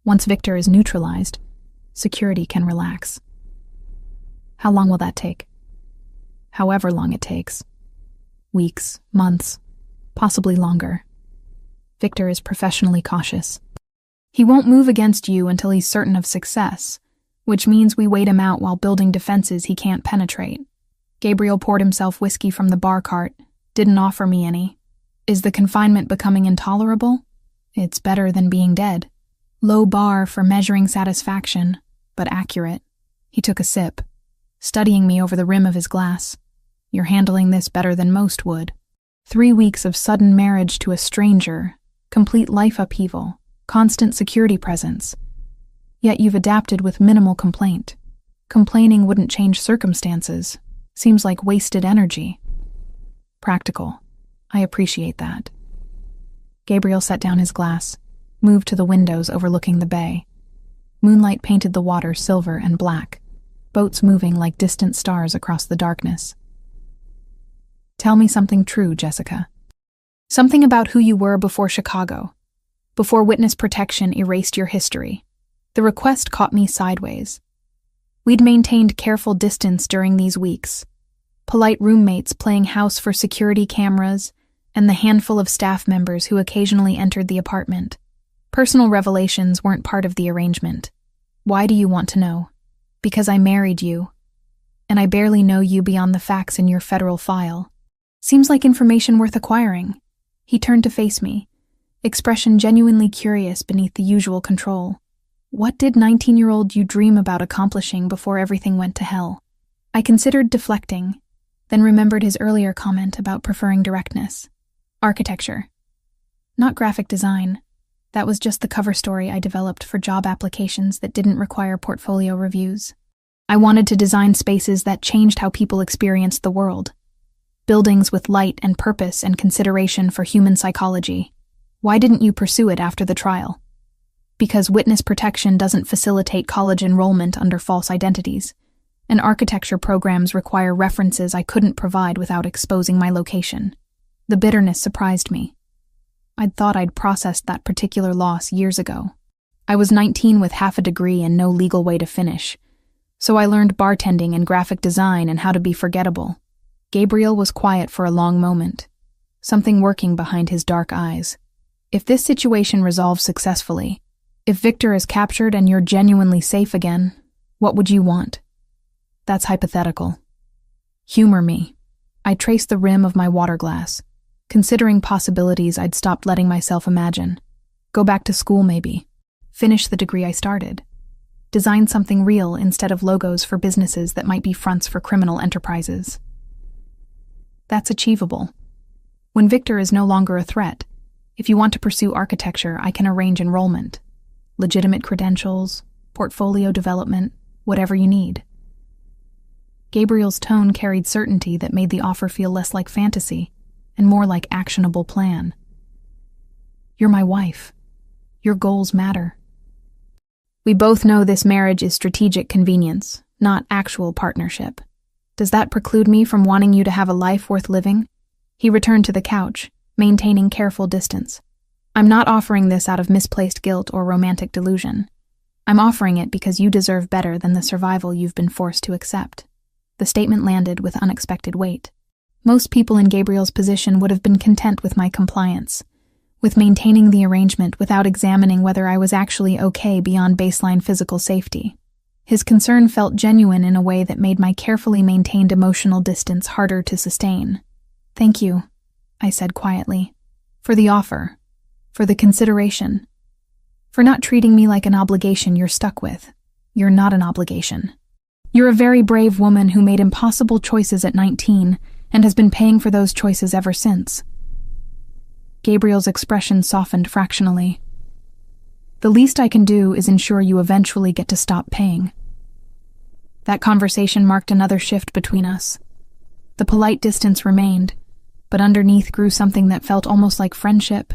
Once Victor is neutralized, security can relax. How long will that take? However long it takes. Weeks, months, possibly longer. Victor is professionally cautious. He won't move against you until he's certain of success, which means we wait him out while building defenses he can't penetrate. Gabriel poured himself whiskey from the bar cart, didn't offer me any. Is the confinement becoming intolerable? It's better than being dead. Low bar for measuring satisfaction, but accurate. He took a sip, studying me over the rim of his glass. You're handling this better than most would. 3 weeks of sudden marriage to a stranger, complete life upheaval, constant security presence. Yet you've adapted with minimal complaint. Complaining wouldn't change circumstances. Seems like wasted energy. Practical. I appreciate that. Gabriel set down his glass, moved to the windows overlooking the bay. Moonlight painted the water silver and black, boats moving like distant stars across the darkness. Tell me something true, Jessica. Something about who you were before Chicago, before witness protection erased your history. The request caught me sideways. We'd maintained careful distance during these weeks. Polite roommates playing house for security cameras, and the handful of staff members who occasionally entered the apartment. Personal revelations weren't part of the arrangement. Why do you want to know? Because I married you, and I barely know you beyond the facts in your federal file. Seems like information worth acquiring. He turned to face me, expression genuinely curious beneath the usual control. What did 19-year-old you dream about accomplishing before everything went to hell? I considered deflecting, then remembered his earlier comment about preferring directness. Architecture. Not graphic design. That was just the cover story I developed for job applications that didn't require portfolio reviews. I wanted to design spaces that changed how people experienced the world. Buildings with light and purpose and consideration for human psychology. Why didn't you pursue it after the trial? Because witness protection doesn't facilitate college enrollment under false identities, and architecture programs require references I couldn't provide without exposing my location. The bitterness surprised me. I'd thought I'd processed that particular loss years ago. I was 19 with half a degree and no legal way to finish, so I learned bartending and graphic design and how to be forgettable. Gabriel was quiet for a long moment, something working behind his dark eyes. If this situation resolves successfully, if Victor is captured and you're genuinely safe again, what would you want? That's hypothetical. Humor me. I traced the rim of my water glass, considering possibilities I'd stopped letting myself imagine. Go back to school maybe. Finish the degree I started. Design something real instead of logos for businesses that might be fronts for criminal enterprises. That's achievable. When Victor is no longer a threat, if you want to pursue architecture, I can arrange enrollment. Legitimate credentials, portfolio development, whatever you need. Gabriel's tone carried certainty that made the offer feel less like fantasy and more like actionable plan. You're my wife. Your goals matter. We both know this marriage is strategic convenience, not actual partnership. Does that preclude me from wanting you to have a life worth living? He returned to the couch, maintaining careful distance. I'm not offering this out of misplaced guilt or romantic delusion. I'm offering it because you deserve better than the survival you've been forced to accept. The statement landed with unexpected weight. Most people in Gabriel's position would have been content with my compliance, with maintaining the arrangement without examining whether I was actually okay beyond baseline physical safety. His concern felt genuine in a way that made my carefully maintained emotional distance harder to sustain. Thank you, I said quietly, for the offer, for the consideration, for not treating me like an obligation you're stuck with. You're not an obligation. You're a very brave woman who made impossible choices at 19 and has been paying for those choices ever since. Gabriel's expression softened fractionally. The least I can do is ensure you eventually get to stop paying. That conversation marked another shift between us. The polite distance remained, but underneath grew something that felt almost like friendship.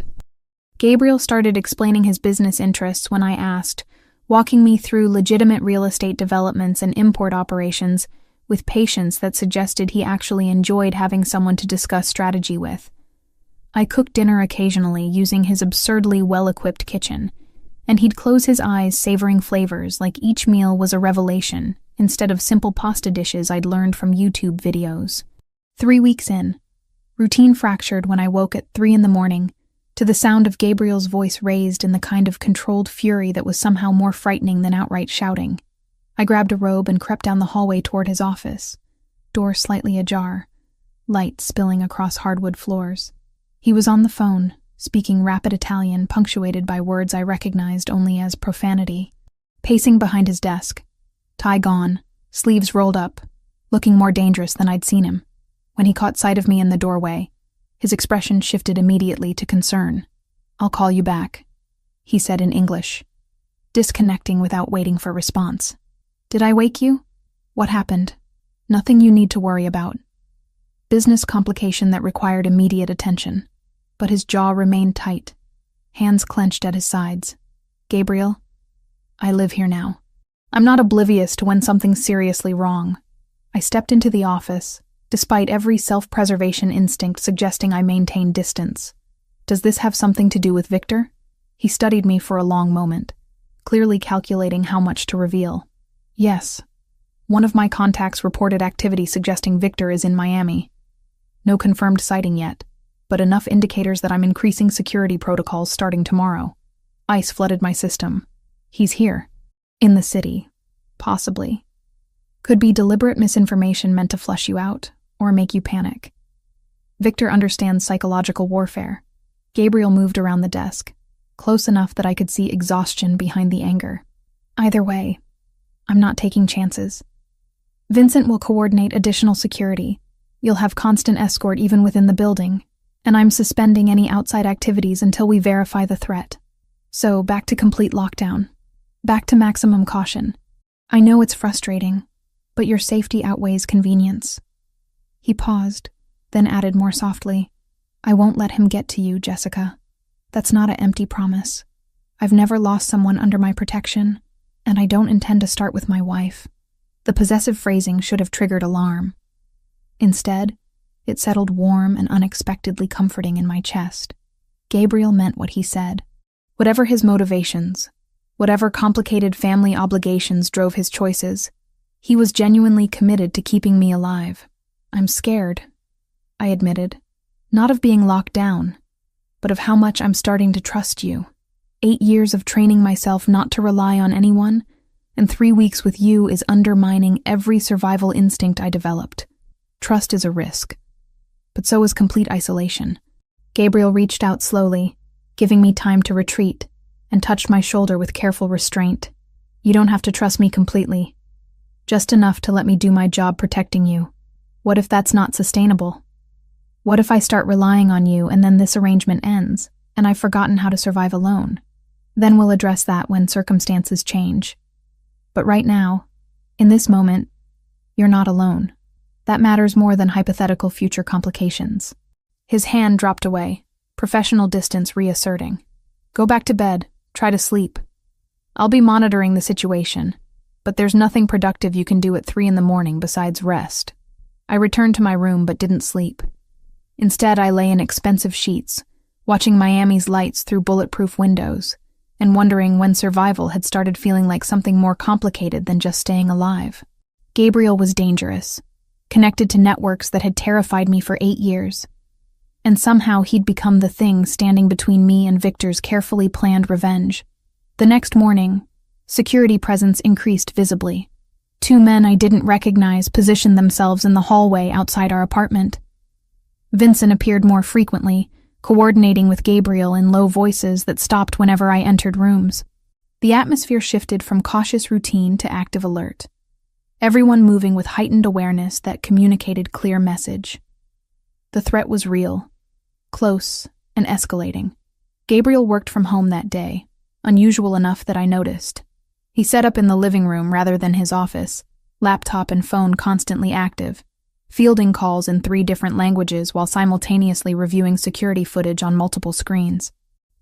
Gabriel started explaining his business interests when I asked, walking me through legitimate real estate developments and import operations with patience that suggested he actually enjoyed having someone to discuss strategy with. I cooked dinner occasionally using his absurdly well-equipped kitchen, and he'd close his eyes savoring flavors like each meal was a revelation instead of simple pasta dishes I'd learned from YouTube videos. 3 weeks in, routine fractured when I woke at 3 a.m. to the sound of Gabriel's voice raised in the kind of controlled fury that was somehow more frightening than outright shouting. I grabbed a robe and crept down the hallway toward his office, door slightly ajar, light spilling across hardwood floors. He was on the phone, speaking rapid Italian punctuated by words I recognized only as profanity. Pacing behind his desk, tie gone, sleeves rolled up, looking more dangerous than I'd seen him. When he caught sight of me in the doorway, his expression shifted immediately to concern. "I'll call you back," he said in English, disconnecting without waiting for response. "Did I wake you? What happened?" "Nothing you need to worry about. Business complication that required immediate attention." But his jaw remained tight, hands clenched at his sides. "Gabriel, I live here now. I'm not oblivious to when something's seriously wrong." I stepped into the office, despite every self-preservation instinct suggesting I maintain distance. "Does this have something to do with Victor?" He studied me for a long moment, clearly calculating how much to reveal. "Yes. One of my contacts reported activity suggesting Victor is in Miami. No confirmed sighting yet, but enough indicators that I'm increasing security protocols starting tomorrow. ICE flooded my system. He's here. In the city. Possibly. Could be deliberate misinformation meant to flush you out, or make you panic. Victor understands psychological warfare." Gabriel moved around the desk, close enough that I could see exhaustion behind the anger. "Either way, I'm not taking chances. Vincent will coordinate additional security. You'll have constant escort even within the building, and I'm suspending any outside activities until we verify the threat. So back to complete lockdown. Back to maximum caution. I know it's frustrating, but your safety outweighs convenience." He paused, then added more softly, "I won't let him get to you, Jessica. That's not an empty promise. I've never lost someone under my protection, and I don't intend to start with my wife." The possessive phrasing should have triggered alarm. Instead, it settled warm and unexpectedly comforting in my chest. Gabriel meant what he said. Whatever his motivations, whatever complicated family obligations drove his choices, he was genuinely committed to keeping me alive. "I'm scared," I admitted. "Not of being locked down, but of how much I'm starting to trust you. 8 years of training myself not to rely on anyone, and 3 weeks with you is undermining every survival instinct I developed. Trust is a risk, but so is complete isolation." Gabriel reached out slowly, giving me time to retreat, and touched my shoulder with careful restraint. "You don't have to trust me completely. Just enough to let me do my job protecting you. What if that's not sustainable? What if I start relying on you and then this arrangement ends, and I've forgotten how to survive alone? Then we'll address that when circumstances change. But right now, in this moment, you're not alone. That matters more than hypothetical future complications." His hand dropped away, professional distance reasserting. "Go back to bed. Try to sleep. I'll be monitoring the situation, but there's nothing productive you can do at 3 a.m. besides rest." I returned to my room but didn't sleep. Instead, I lay in expensive sheets, watching Miami's lights through bulletproof windows, and wondering when survival had started feeling like something more complicated than just staying alive. Gabriel was dangerous, connected to networks that had terrified me for 8 years. And somehow he'd become the thing standing between me and Victor's carefully planned revenge. The next morning, security presence increased visibly. 2 men I didn't recognize positioned themselves in the hallway outside our apartment. Vincent appeared more frequently, coordinating with Gabriel in low voices that stopped whenever I entered rooms. The atmosphere shifted from cautious routine to active alert, everyone moving with heightened awareness that communicated clear message. The threat was real, close, and escalating. Gabriel worked from home that day, unusual enough that I noticed. He set up in the living room rather than his office, laptop and phone constantly active, fielding calls in 3 different languages while simultaneously reviewing security footage on multiple screens.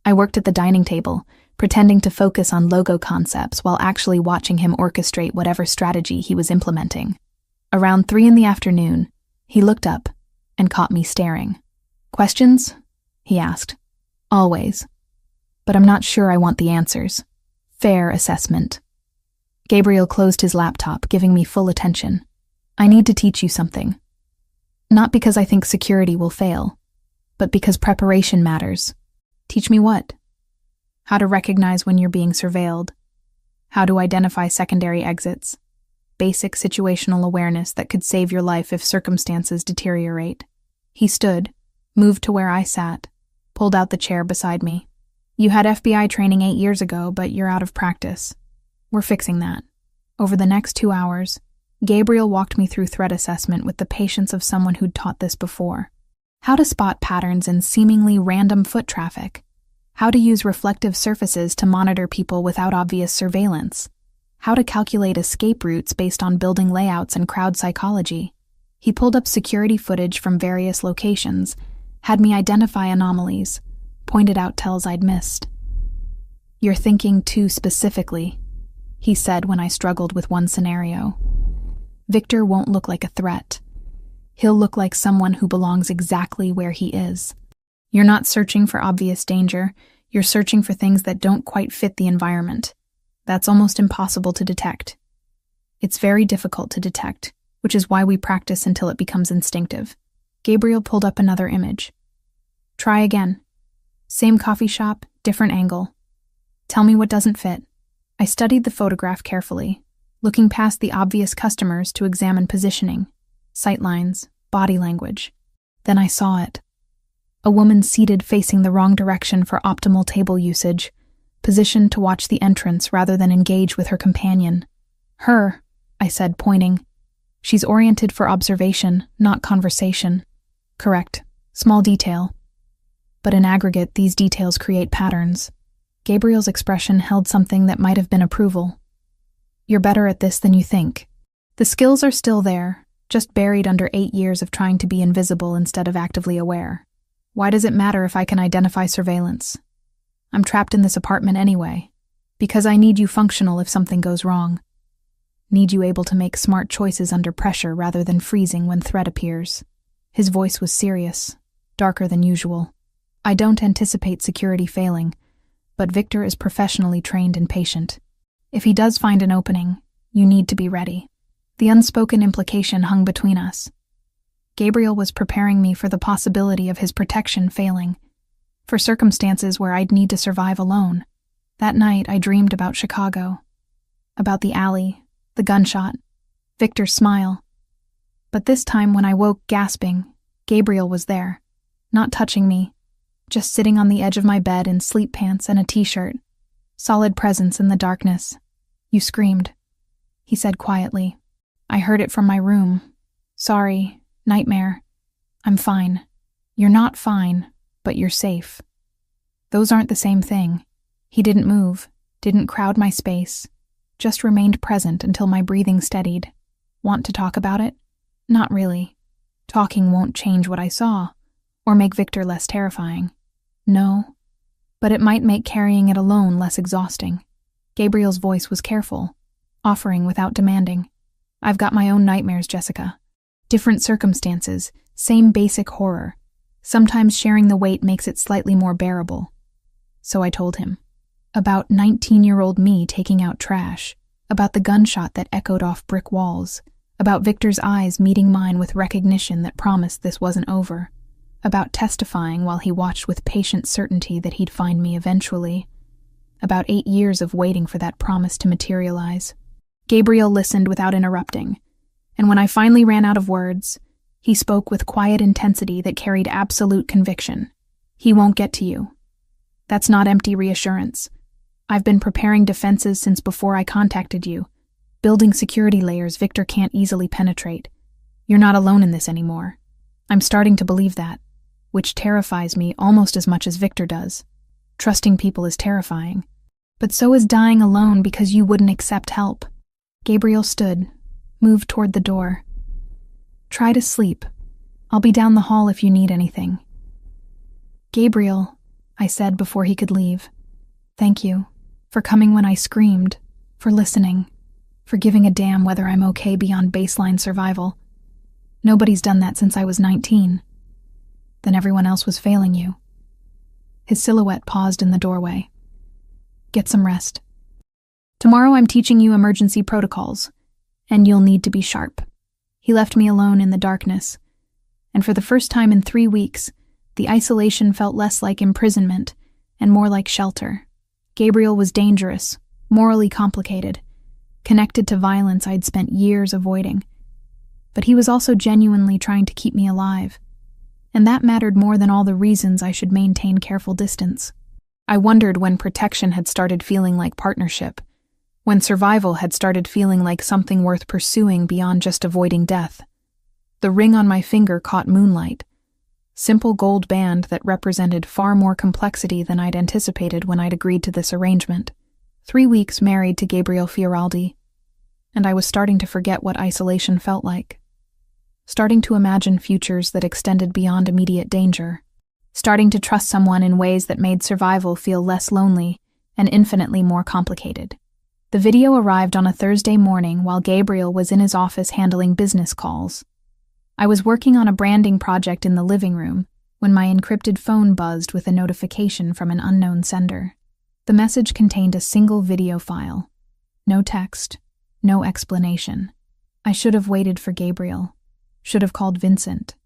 I worked at the dining table, pretending to focus on logo concepts while actually watching him orchestrate whatever strategy he was implementing. Around 3 p.m, he looked up and caught me staring. "Questions?" he asked. Always. But I'm not sure I want the answers. Fair assessment. Gabriel closed his laptop, giving me full attention. I need to teach you something. Not because I think security will fail, but because preparation matters. Teach me what? How to recognize when you're being surveilled. How to identify secondary exits. Basic situational awareness that could save your life if circumstances deteriorate. He stood, moved to where I sat, pulled out the chair beside me. You had FBI training 8 years ago, but you're out of practice. We're fixing that. Over the next 2 hours, Gabriel walked me through threat assessment with the patience of someone who'd taught this before. How to spot patterns in seemingly random foot traffic. How to use reflective surfaces to monitor people without obvious surveillance. How to calculate escape routes based on building layouts and crowd psychology. He pulled up security footage from various locations, had me identify anomalies, pointed out tells I'd missed. You're thinking too specifically, he said when I struggled with one scenario. Victor won't look like a threat. He'll look like someone who belongs exactly where he is. You're not searching for obvious danger, you're searching for things that don't quite fit the environment. That's almost impossible to detect. It's very difficult to detect, which is why we practice until it becomes instinctive. Gabriel pulled up another image. Try again. Same coffee shop, different angle. Tell me what doesn't fit. I studied the photograph carefully, looking past the obvious customers to examine positioning, sightlines, body language. Then I saw it. A woman seated facing the wrong direction for optimal table usage, positioned to watch the entrance rather than engage with her companion. Her, I said, pointing. She's oriented for observation, not conversation. Correct. Small detail. But in aggregate, these details create patterns. Gabriel's expression held something that might have been approval. You're better at this than you think. The skills are still there, just buried under 8 years of trying to be invisible instead of actively aware. Why does it matter if I can identify surveillance? I'm trapped in this apartment anyway, because I need you functional if something goes wrong. Need you able to make smart choices under pressure rather than freezing when threat appears. His voice was serious, darker than usual. I don't anticipate security failing, but Victor is professionally trained and patient. If he does find an opening, you need to be ready. The unspoken implication hung between us. Gabriel was preparing me for the possibility of his protection failing, for circumstances where I'd need to survive alone. That night, I dreamed about Chicago, about the alley, the gunshot, Victor's smile. But this time, when I woke gasping, Gabriel was there, not touching me, just sitting on the edge of my bed in sleep pants and a t-shirt. Solid presence in the darkness. You screamed, he said quietly. I heard it from my room. Sorry, nightmare. I'm fine. You're not fine, but you're safe. Those aren't the same thing. He didn't move, didn't crowd my space, just remained present until my breathing steadied. Want to talk about it? Not really. Talking won't change what I saw, or make Victor less terrifying. No, but it might make carrying it alone less exhausting. Gabriel's voice was careful, offering without demanding. I've got my own nightmares, Jessica. Different circumstances, same basic horror. Sometimes sharing the weight makes it slightly more bearable. So I told him. About 19-year-old me taking out trash, about the gunshot that echoed off brick walls, about Victor's eyes meeting mine with recognition that promised this wasn't over, about testifying while he watched with patient certainty that he'd find me eventually, about 8 years of waiting for that promise to materialize. Gabriel listened without interrupting, and when I finally ran out of words, he spoke with quiet intensity that carried absolute conviction. He won't get to you. That's not empty reassurance. I've been preparing defenses since before I contacted you, building security layers Victor can't easily penetrate. You're not alone in this anymore. I'm starting to believe that, which terrifies me almost as much as Victor does. Trusting people is terrifying, but so is dying alone because you wouldn't accept help. Gabriel stood, moved toward the door. Try to sleep. I'll be down the hall if you need anything. Gabriel, I said before he could leave. Thank you. For coming when I screamed. For listening. For giving a damn whether I'm okay beyond baseline survival. Nobody's done that since I was 19. Then everyone else was failing you. His silhouette paused in the doorway. Get some rest. Tomorrow I'm teaching you emergency protocols, and you'll need to be sharp. He left me alone in the darkness, and for the first time in 3 weeks, the isolation felt less like imprisonment and more like shelter. Gabriel was dangerous, morally complicated, connected to violence I'd spent years avoiding. But he was also genuinely trying to keep me alive, and that mattered more than all the reasons I should maintain careful distance. I wondered when protection had started feeling like partnership, when survival had started feeling like something worth pursuing beyond just avoiding death. The ring on my finger caught moonlight, simple gold band that represented far more complexity than I'd anticipated when I'd agreed to this arrangement. 3 weeks married to Gabriel Fioraldi, and I was starting to forget what isolation felt like. Starting to imagine futures that extended beyond immediate danger. Starting to trust someone in ways that made survival feel less lonely and infinitely more complicated. The video arrived on a Thursday morning while Gabriel was in his office handling business calls. I was working on a branding project in the living room when my encrypted phone buzzed with a notification from an unknown sender. The message contained a single video file. No text, no explanation. I should have waited for Gabriel. Should have called Vincent.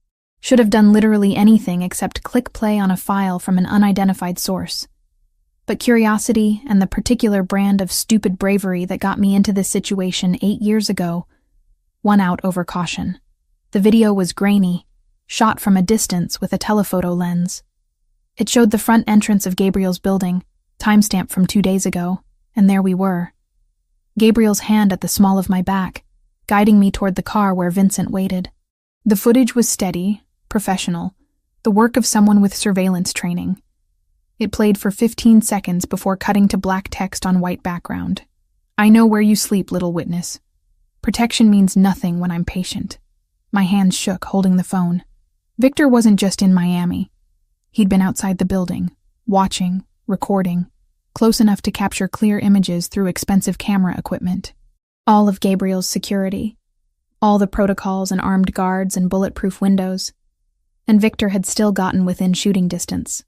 Should have done literally anything except click play on a file from an unidentified source. But curiosity and the particular brand of stupid bravery that got me into this situation 8 years ago won out over caution. The video was grainy, shot from a distance with a telephoto lens. It showed the front entrance of Gabriel's building, timestamp from 2 days ago, and there we were. Gabriel's hand at the small of my back, guiding me toward the car where Vincent waited. The footage was steady, professional, the work of someone with surveillance training. It played for 15 seconds before cutting to black text on white background. I know where you sleep, little witness. Protection means nothing when I'm patient. My hands shook, holding the phone. Victor wasn't just in Miami. He'd been outside the building, watching, recording, close enough to capture clear images through expensive camera equipment. All of Gabriel's security. All the protocols and armed guards and bulletproof windows. And Victor had still gotten within shooting distance.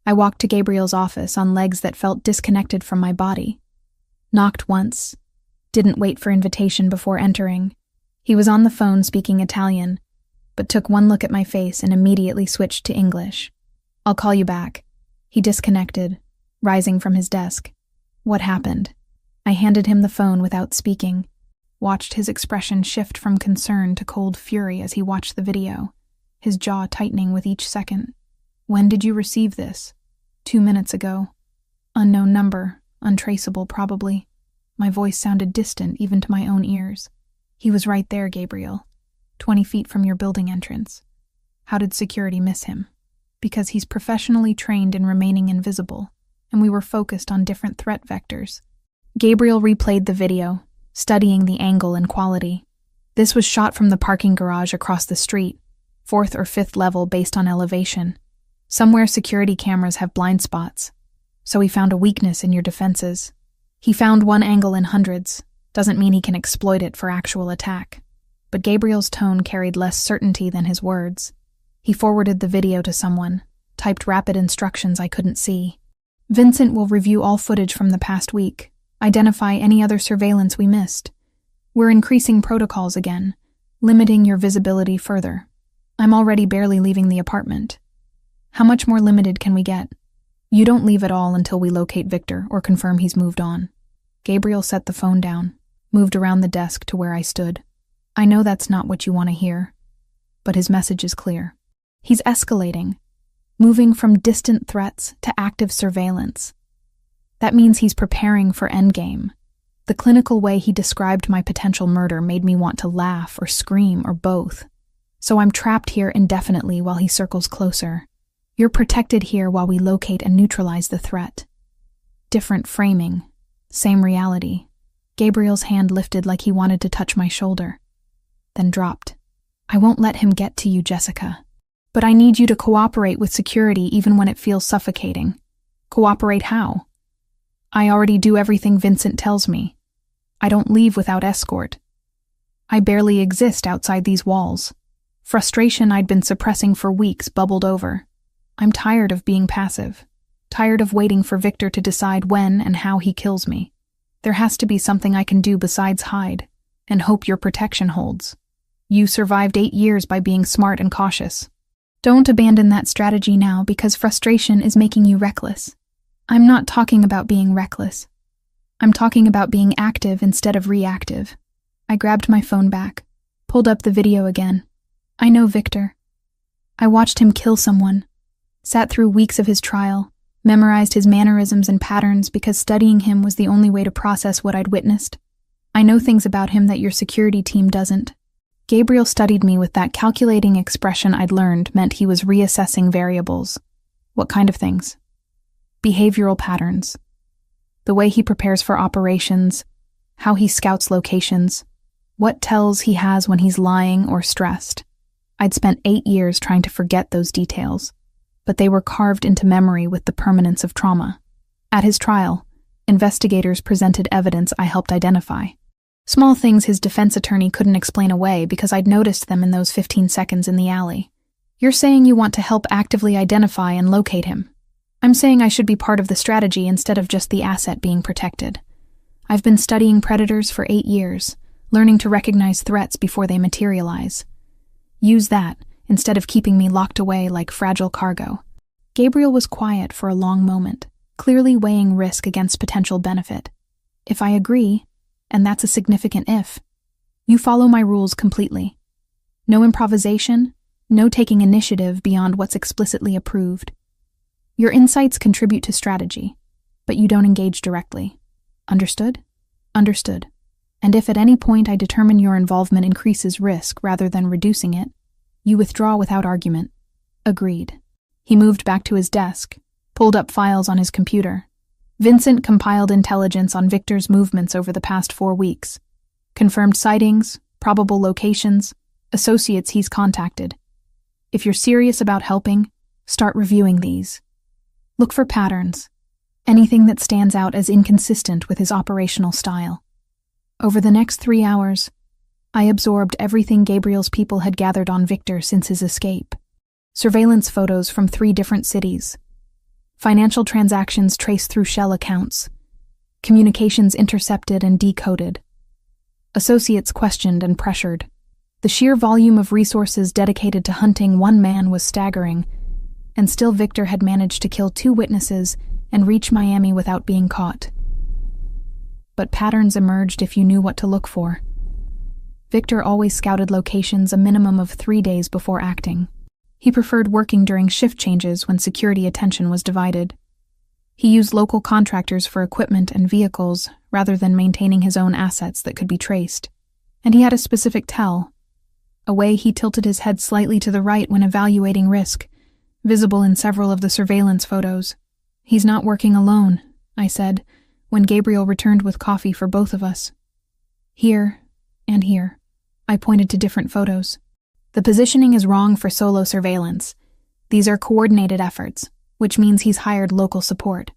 I walked to Gabriel's office on legs that felt disconnected from my body. Knocked once. Didn't wait for invitation before entering. He was on the phone speaking Italian, but took one look at my face and immediately switched to English. I'll call you back. He disconnected, rising from his desk. What happened? I handed him the phone without speaking. Watched his expression shift from concern to cold fury as he watched the video, his jaw tightening with each second. When did you receive this? 2 minutes ago. Unknown number, untraceable probably. My voice sounded distant even to my own ears. He was right there, Gabriel. 20 feet from your building entrance. How did security miss him? Because he's professionally trained in remaining invisible, and we were focused on different threat vectors. Gabriel replayed the video, studying the angle and quality. This was shot from the parking garage across the street, 4th or 5th level based on elevation. Somewhere security cameras have blind spots, so he found a weakness in your defenses. He found one angle in hundreds. Doesn't mean he can exploit it for actual attack. But Gabriel's tone carried less certainty than his words. He forwarded the video to someone, typed rapid instructions I couldn't see. Vincent will review all footage from the past week, identify any other surveillance we missed. We're increasing protocols again, limiting your visibility further. I'm already barely leaving the apartment. How much more limited can we get? You don't leave at all until we locate Victor or confirm he's moved on. Gabriel set the phone down, moved around the desk to where I stood. I know that's not what you want to hear, but his message is clear. He's escalating, moving from distant threats to active surveillance. That means he's preparing for endgame. The clinical way he described my potential murder made me want to laugh or scream or both. So I'm trapped here indefinitely while he circles closer. You're protected here while we locate and neutralize the threat. Different framing, same reality. Gabriel's hand lifted like he wanted to touch my shoulder, then dropped. I won't let him get to you, Jessica. But I need you to cooperate with security even when it feels suffocating. Cooperate how? I already do everything Vincent tells me. I don't leave without escort. I barely exist outside these walls. Frustration I'd been suppressing for weeks bubbled over. I'm tired of being passive. tired of waiting for Victor to decide when and how he kills me. There has to be something I can do besides hide and hope your protection holds. You survived 8 years by being smart and cautious. Don't abandon that strategy now because frustration is making you reckless. I'm not talking about being reckless. I'm talking about being active instead of reactive. I grabbed my phone back, pulled up the video again. I know Victor. I watched him kill someone, sat through weeks of his trial, memorized his mannerisms and patterns because studying him was the only way to process what I'd witnessed. I know things about him that your security team doesn't. Gabriel studied me with that calculating expression I'd learned meant he was reassessing variables. What kind of things? Behavioral patterns. The way he prepares for operations, how he scouts locations, what tells he has when he's lying or stressed. I'd spent 8 years trying to forget those details, but they were carved into memory with the permanence of trauma. At his trial, investigators presented evidence I helped identify. Small things his defense attorney couldn't explain away because I'd noticed them in those 15 seconds in the alley. You're saying you want to help actively identify and locate him. I'm saying I should be part of the strategy instead of just the asset being protected. I've been studying predators for 8 years, learning to recognize threats before they materialize. Use that instead of keeping me locked away like fragile cargo. Gabriel was quiet for a long moment, clearly weighing risk against potential benefit. If I agree, and that's a significant if, you follow my rules completely. No improvisation, no taking initiative beyond what's explicitly approved. Your insights contribute to strategy, but you don't engage directly. Understood? Understood. And if at any point I determine your involvement increases risk rather than reducing it, you withdraw without argument. Agreed. He moved back to his desk, pulled up files on his computer. Vincent compiled intelligence on Victor's movements over the past 4 weeks. Confirmed sightings, probable locations, associates he's contacted. If you're serious about helping, start reviewing these. Look for patterns, anything that stands out as inconsistent with his operational style. Over the next 3 hours, I absorbed everything Gabriel's people had gathered on Victor since his escape. Surveillance photos from 3 different cities. Financial transactions traced through shell accounts. Communications intercepted and decoded. Associates questioned and pressured. The sheer volume of resources dedicated to hunting one man was staggering, and still Victor had managed to kill 2 witnesses and reach Miami without being caught. But patterns emerged if you knew what to look for. Victor always scouted locations a minimum of 3 days before acting. He preferred working during shift changes when security attention was divided. He used local contractors for equipment and vehicles rather than maintaining his own assets that could be traced. And he had a specific tell, a way he tilted his head slightly to the right when evaluating risk, visible in several of the surveillance photos. He's not working alone, I said, when Gabriel returned with coffee for both of us. Here and here. I pointed to different photos. The positioning is wrong for solo surveillance. These are coordinated efforts, which means he's hired local support.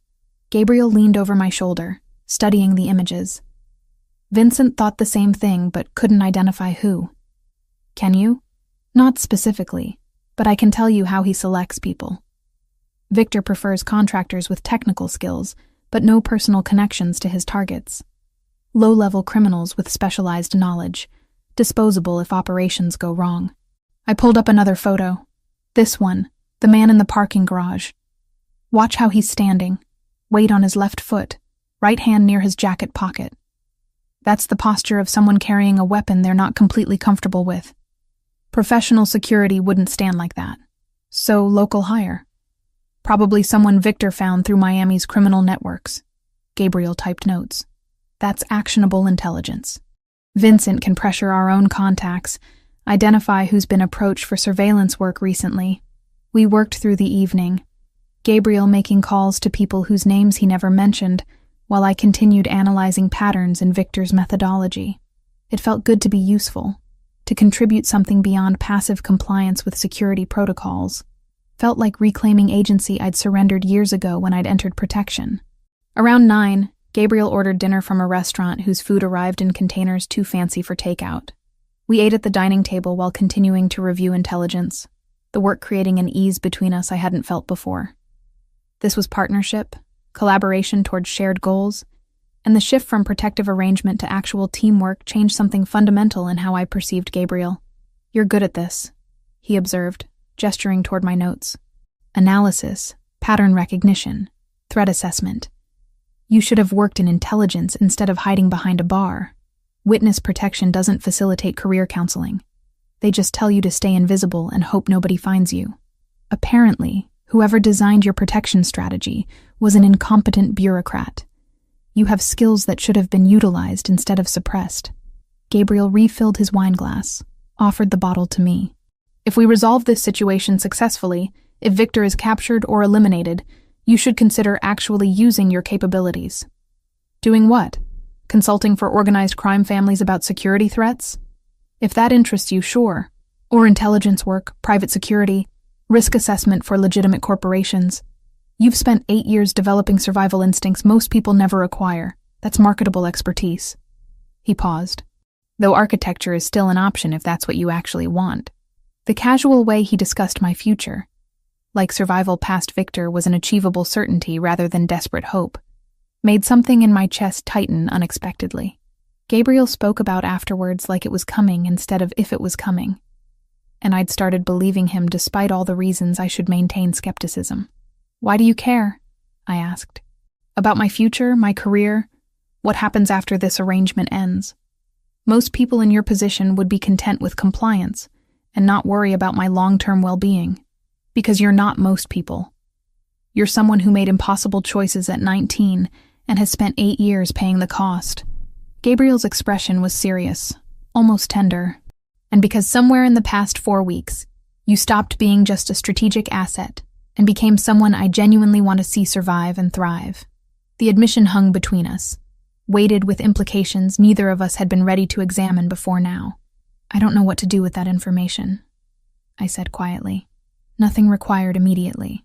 Gabriel leaned over my shoulder, studying the images. Vincent thought the same thing but couldn't identify who. Can you? Not specifically, but I can tell you how he selects people. Victor prefers contractors with technical skills, but no personal connections to his targets. Low-level criminals with specialized knowledge, disposable if operations go wrong. I pulled up another photo. This one, the man in the parking garage. Watch how he's standing, weight on his left foot, right hand near his jacket pocket. That's the posture of someone carrying a weapon they're not completely comfortable with. Professional security wouldn't stand like that. So local hire. Probably someone Victor found through Miami's criminal networks. Gabriel typed notes. That's actionable intelligence. Vincent can pressure our own contacts, identify who's been approached for surveillance work recently. We worked through the evening, Gabriel making calls to people whose names he never mentioned, while I continued analyzing patterns in Victor's methodology. It felt good to be useful, to contribute something beyond passive compliance with security protocols. Felt like reclaiming agency I'd surrendered years ago when I'd entered protection. Around 9, Gabriel ordered dinner from a restaurant whose food arrived in containers too fancy for takeout. We ate at the dining table while continuing to review intelligence, the work creating an ease between us I hadn't felt before. This was partnership, collaboration towards shared goals, and the shift from protective arrangement to actual teamwork changed something fundamental in how I perceived Gabriel. "You're good at this," he observed, gesturing toward my notes. "Analysis, pattern recognition, threat assessment. You should have worked in intelligence instead of hiding behind a bar. Witness protection doesn't facilitate career counseling. They just tell you to stay invisible and hope nobody finds you." Apparently, whoever designed your protection strategy was an incompetent bureaucrat. You have skills that should have been utilized instead of suppressed. Gabriel refilled his wine glass, offered the bottle to me. "If we resolve this situation successfully, if Victor is captured or eliminated, you should consider actually using your capabilities." "Doing what? Consulting for organized crime families about security threats? If that interests you, sure. Or intelligence work, private security, risk assessment for legitimate corporations. You've spent 8 years developing survival instincts most people never acquire. That's marketable expertise." He paused. "Though architecture is still an option if that's what you actually want." The casual way he discussed my future, like survival past Victor was an achievable certainty rather than desperate hope, made something in my chest tighten unexpectedly. Gabriel spoke about afterwards like it was coming instead of if it was coming, and I'd started believing him despite all the reasons I should maintain skepticism. "Why do you care?" I asked. "About my future, my career, what happens after this arrangement ends? Most people in your position would be content with compliance and not worry about my long-term well-being. Because you're not most people. You're someone who made impossible choices at 19 and has spent 8 years paying the cost." Gabriel's expression was serious, almost tender. "And because somewhere in the past 4 weeks, you stopped being just a strategic asset and became someone I genuinely want to see survive and thrive." The admission hung between us, weighted with implications neither of us had been ready to examine before now. "I don't know what to do with that information," I said quietly. "Nothing required immediately.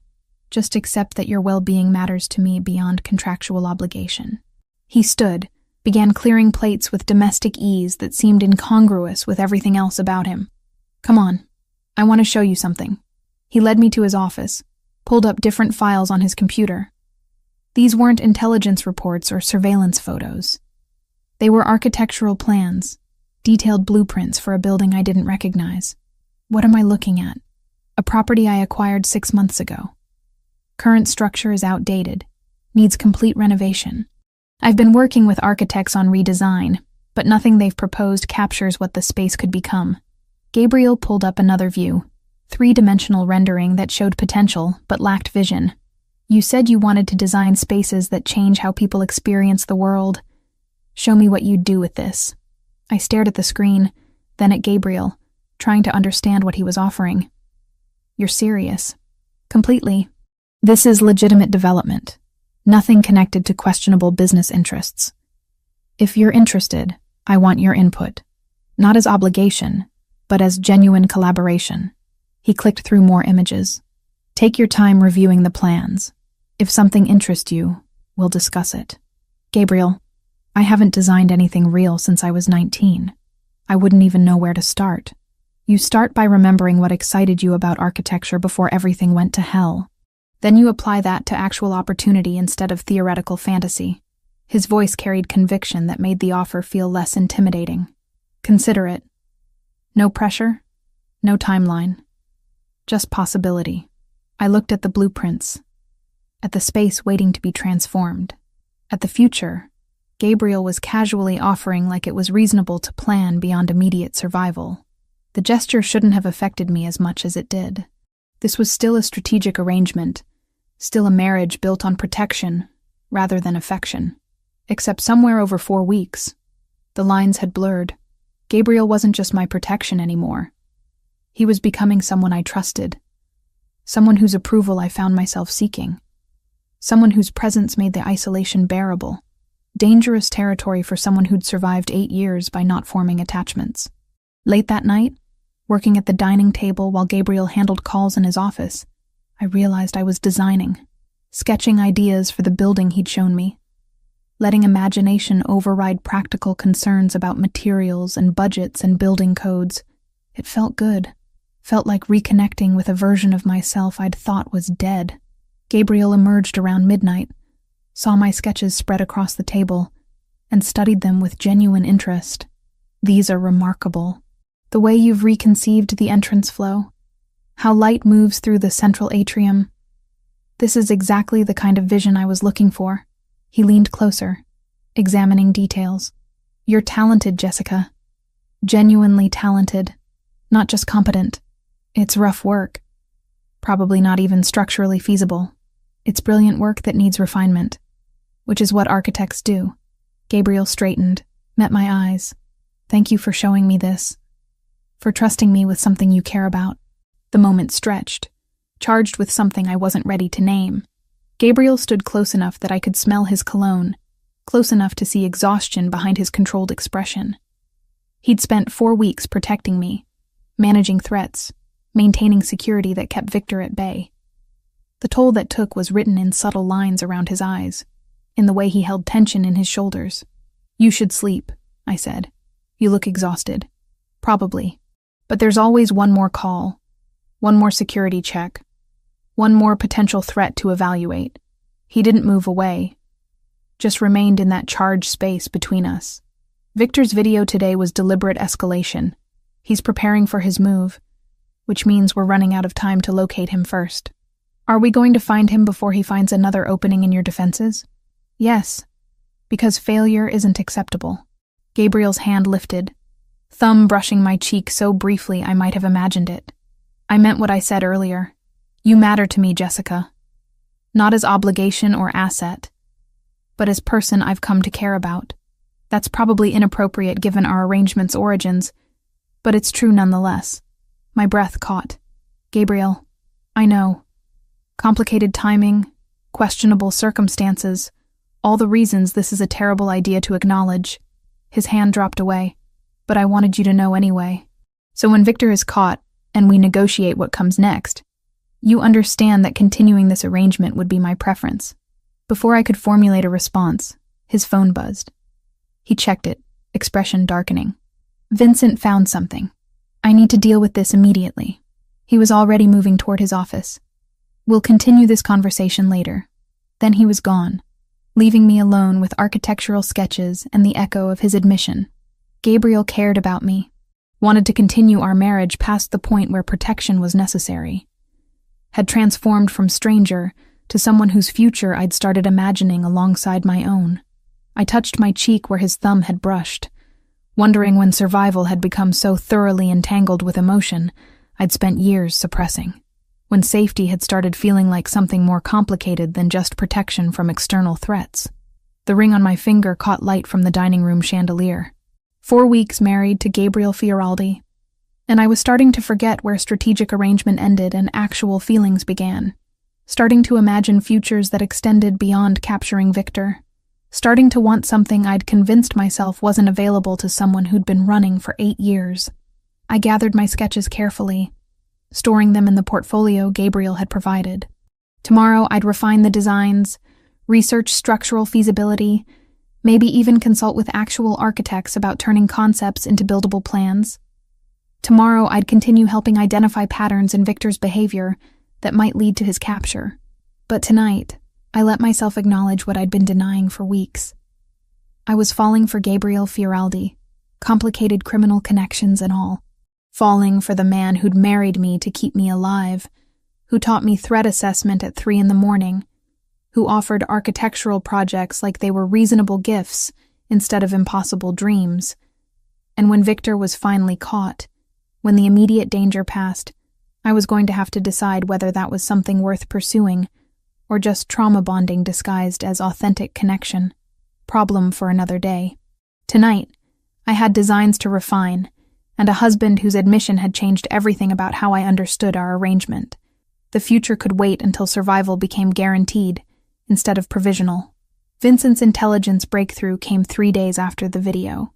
Just accept that your well-being matters to me beyond contractual obligation." He stood, began clearing plates with domestic ease that seemed incongruous with everything else about him. "Come on, I want to show you something." He led me to his office, pulled up different files on his computer. These weren't intelligence reports or surveillance photos. They were architectural plans, detailed blueprints for a building I didn't recognize. What am I looking at? A property I acquired 6 months ago. Current structure is outdated, needs complete renovation. I've been working with architects on redesign, but nothing they've proposed captures what the space could become. Gabriel pulled up another view, 3-dimensional rendering that showed potential but lacked vision. "You said you wanted to design spaces that change how people experience the world. Show me what you'd do with this." I stared at the screen, then at Gabriel, trying to understand what he was offering. "You're serious?" "Completely. This is legitimate development. Nothing connected to questionable business interests. If you're interested, I want your input. Not as obligation, but as genuine collaboration." He clicked through more images. "Take your time reviewing the plans. If something interests you, we'll discuss it." "Gabriel, I haven't designed anything real since I was 19. I wouldn't even know where to start." "You start by remembering what excited you about architecture before everything went to hell. Then you apply that to actual opportunity instead of theoretical fantasy." His voice carried conviction that made the offer feel less intimidating. "Consider it. No pressure, no timeline. Just possibility." I looked at the blueprints, at the space waiting to be transformed, at the future Gabriel was casually offering like it was reasonable to plan beyond immediate survival. The gesture shouldn't have affected me as much as it did. This was still a strategic arrangement, still a marriage built on protection rather than affection. Except somewhere over 4 weeks, the lines had blurred. Gabriel wasn't just my protection anymore. He was becoming someone I trusted, someone whose approval I found myself seeking, someone whose presence made the isolation bearable. Dangerous territory for someone who'd survived 8 years by not forming attachments. Late that night, working at the dining table while Gabriel handled calls in his office, I realized I was designing, sketching ideas for the building he'd shown me, letting imagination override practical concerns about materials and budgets and building codes. It felt good, felt like reconnecting with a version of myself I'd thought was dead. Gabriel emerged around midnight, saw my sketches spread across the table, and studied them with genuine interest. These are remarkable. The way you've reconceived the entrance flow, how light moves through the central atrium. This is exactly the kind of vision I was looking for. He leaned closer, examining details. You're talented, Jessica. Genuinely talented. Not just competent. It's rough work. Probably not even structurally feasible. It's brilliant work that needs refinement, which is what architects do. Gabriel straightened, met my eyes. Thank you for showing me this, for trusting me with something you care about. The moment stretched, charged with something I wasn't ready to name. Gabriel stood close enough that I could smell his cologne, close enough to see exhaustion behind his controlled expression. He'd spent 4 weeks protecting me, managing threats, maintaining security that kept Victor at bay. The toll that took was written in subtle lines around his eyes, in the way he held tension in his shoulders. You should sleep, I said. You look exhausted. Probably. But there's always one more call, one more security check, one more potential threat to evaluate. He didn't move away, just remained in that charged space between us. Victor's video today was deliberate escalation. He's preparing for his move, which means we're running out of time to locate him first. Are we going to find him before he finds another opening in your defenses? Yes, because failure isn't acceptable. Gabriel's hand lifted, thumb brushing my cheek so briefly I might have imagined it. I meant what I said earlier. You matter to me, Jessica. Not as obligation or asset, but as person I've come to care about. That's probably inappropriate given our arrangement's origins, but it's true nonetheless. My breath caught. Gabriel, I know. Complicated timing, questionable circumstances, all the reasons this is a terrible idea to acknowledge. His hand dropped away, but I wanted you to know anyway. So when Victor is caught, and we negotiate what comes next, you understand that continuing this arrangement would be my preference. Before I could formulate a response, his phone buzzed. He checked it, expression darkening. Vincent found something. I need to deal with this immediately. He was already moving toward his office. We'll continue this conversation later. Then he was gone, leaving me alone with architectural sketches and the echo of his admission. Gabriel cared about me, wanted to continue our marriage past the point where protection was necessary. Had transformed from stranger to someone whose future I'd started imagining alongside my own. I touched my cheek where his thumb had brushed, wondering when survival had become so thoroughly entangled with emotion I'd spent years suppressing. When safety had started feeling like something more complicated than just protection from external threats. The ring on my finger caught light from the dining room chandelier. 4 weeks married to Gabriel Fioraldi, and I was starting to forget where strategic arrangement ended and actual feelings began. Starting to imagine futures that extended beyond capturing Victor. Starting to want something I'd convinced myself wasn't available to someone who'd been running for 8 years. I gathered my sketches carefully, storing them in the portfolio Gabriel had provided. Tomorrow I'd refine the designs, research structural feasibility, maybe even consult with actual architects about turning concepts into buildable plans. Tomorrow I'd continue helping identify patterns in Victor's behavior that might lead to his capture. But tonight, I let myself acknowledge what I'd been denying for weeks. I was falling for Gabriel Fioraldi, complicated criminal connections and all. Falling for the man who'd married me to keep me alive, who taught me threat assessment at 3 a.m, who offered architectural projects like they were reasonable gifts instead of impossible dreams. And when Victor was finally caught, when the immediate danger passed, I was going to have to decide whether that was something worth pursuing or just trauma bonding disguised as authentic connection. Problem for another day. Tonight, I had designs to refine, and a husband whose admission had changed everything about how I understood our arrangement. The future could wait until survival became guaranteed, instead of provisional. Vincent's intelligence breakthrough came 3 days after the video.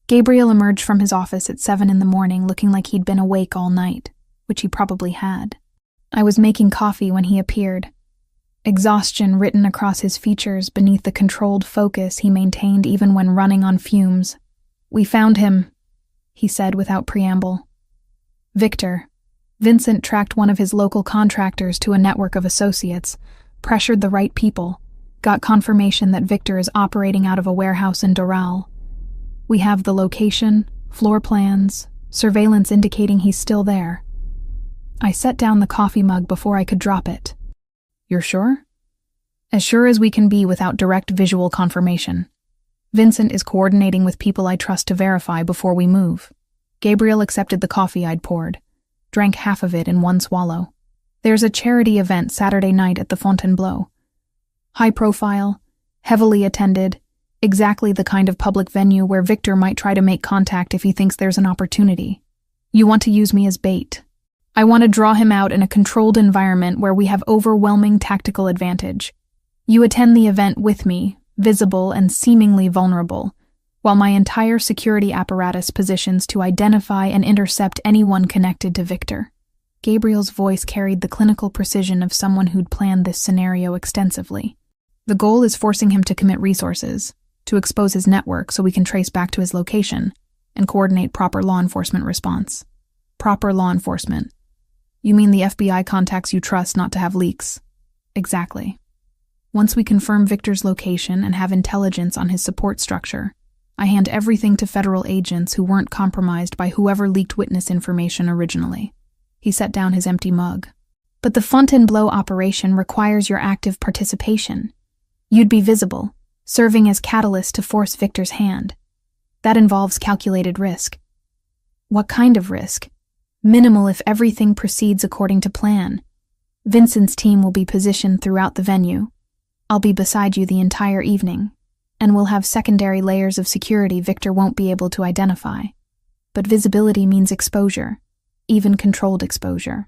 Gabriel emerged from his office at 7 a.m. looking like he'd been awake all night, which he probably had. I was making coffee when he appeared, exhaustion written across his features beneath the controlled focus he maintained even when running on fumes. We found him, he said without preamble. Victor. Vincent tracked one of his local contractors to a network of associates, pressured the right people, got confirmation that Victor is operating out of a warehouse in Doral. We have the location, floor plans, surveillance indicating he's still there. I set down the coffee mug before I could drop it. You're sure? As sure as we can be without direct visual confirmation. Vincent is coordinating with people I trust to verify before we move. Gabriel accepted the coffee I'd poured, drank half of it in one swallow. There's a charity event Saturday night at the Fontainebleau. High profile, heavily attended, exactly the kind of public venue where Victor might try to make contact if he thinks there's an opportunity. You want to use me as bait. I want to draw him out in a controlled environment where we have overwhelming tactical advantage. You attend the event with me, visible and seemingly vulnerable, while my entire security apparatus positions to identify and intercept anyone connected to Victor. Gabriel's voice carried the clinical precision of someone who'd planned this scenario extensively. The goal is forcing him to commit resources, to expose his network so we can trace back to his location, and coordinate proper law enforcement response. Proper law enforcement. You mean the FBI contacts you trust not to have leaks? Exactly. Once we confirm Victor's location and have intelligence on his support structure, I hand everything to federal agents who weren't compromised by whoever leaked witness information originally. He set down his empty mug. But the Fontainebleau operation requires your active participation. You'd be visible, serving as catalyst to force Victor's hand. That involves calculated risk. What kind of risk? Minimal if everything proceeds according to plan. Vincent's team will be positioned throughout the venue. I'll be beside you the entire evening, and we'll have secondary layers of security Victor won't be able to identify. But visibility means exposure, even controlled exposure.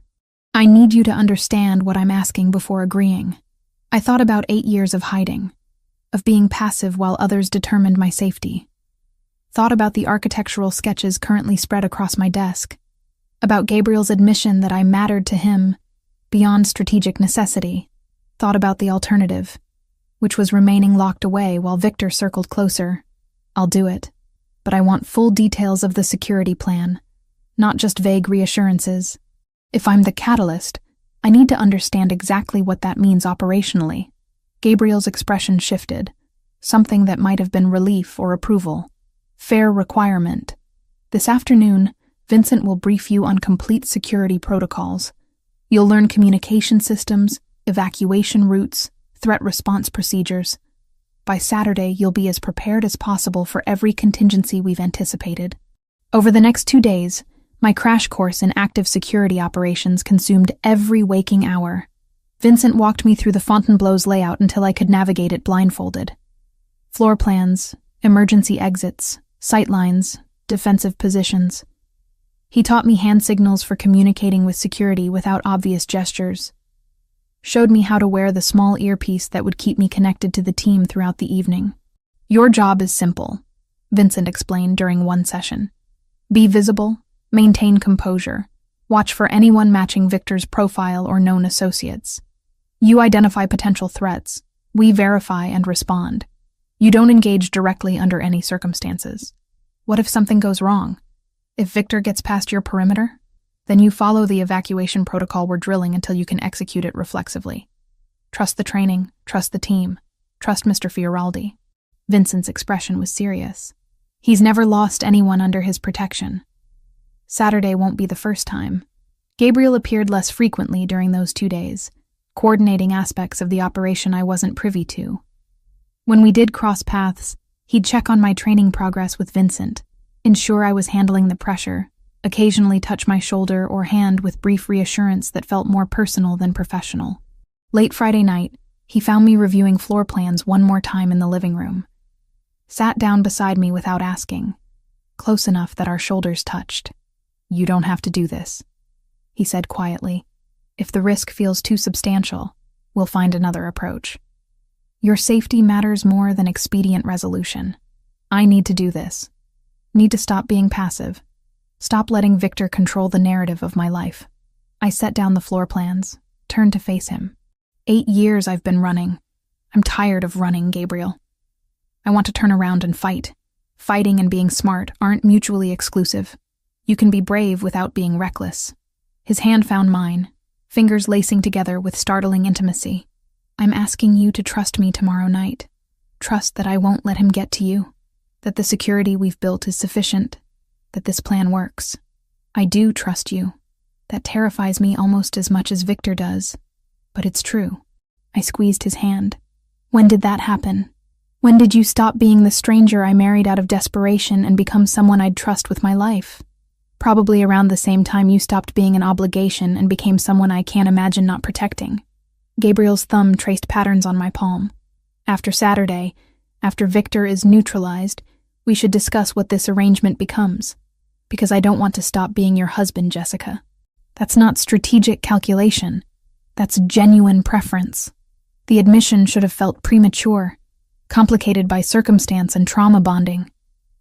I need you to understand what I'm asking before agreeing. I thought about 8 years of hiding, of being passive while others determined my safety. Thought about the architectural sketches currently spread across my desk, about Gabriel's admission that I mattered to him beyond strategic necessity. Thought about the alternative, which was remaining locked away while Victor circled closer. I'll do it, but I want full details of the security plan, not just vague reassurances. If I'm the catalyst, I need to understand exactly what that means operationally. Gabriel's expression shifted, something that might have been relief or approval. Fair requirement. This afternoon, Vincent will brief you on complete security protocols. You'll learn communication systems, evacuation routes, threat response procedures. By Saturday, you'll be as prepared as possible for every contingency we've anticipated. Over the next 2 days, my crash course in active security operations consumed every waking hour. Vincent walked me through the Fontainebleau's layout until I could navigate it blindfolded. Floor plans, emergency exits, sightlines, defensive positions. He taught me hand signals for communicating with security without obvious gestures. Showed me how to wear the small earpiece that would keep me connected to the team throughout the evening. Your job is simple, Vincent explained during one session. Be visible, maintain composure, watch for anyone matching Victor's profile or known associates. You identify potential threats, we verify and respond. You don't engage directly under any circumstances. What if something goes wrong? If Victor gets past your perimeter? Then you follow the evacuation protocol we're drilling until you can execute it reflexively. Trust the training, trust the team, trust Mr. Fioraldi. Vincent's expression was serious. He's never lost anyone under his protection. Saturday won't be the first time. Gabriel appeared less frequently during those 2 days, coordinating aspects of the operation I wasn't privy to. When we did cross paths, he'd check on my training progress with Vincent, ensure I was handling the pressure, occasionally touch my shoulder or hand with brief reassurance that felt more personal than professional. Late Friday night, he found me reviewing floor plans one more time in the living room. Sat down beside me without asking, close enough that our shoulders touched. You don't have to do this, he said quietly. If the risk feels too substantial, we'll find another approach. Your safety matters more than expedient resolution. I need to do this. Need to stop being passive. Stop letting Victor control the narrative of my life. I set down the floor plans, turned to face him. 8 years I've been running. I'm tired of running, Gabriel. I want to turn around and fight. Fighting and being smart aren't mutually exclusive. You can be brave without being reckless. His hand found mine, fingers lacing together with startling intimacy. I'm asking you to trust me tomorrow night. Trust that I won't let him get to you, that the security we've built is sufficient, that this plan works. I do trust you. That terrifies me almost as much as Victor does. But it's true. I squeezed his hand. When did that happen? When did you stop being the stranger I married out of desperation and become someone I'd trust with my life? Probably around the same time you stopped being an obligation and became someone I can't imagine not protecting. Gabriel's thumb traced patterns on my palm. After Saturday, after Victor is neutralized, we should discuss what this arrangement becomes. Because I don't want to stop being your husband, Jessica. That's not strategic calculation. That's genuine preference. The admission should have felt premature, complicated by circumstance and trauma bonding.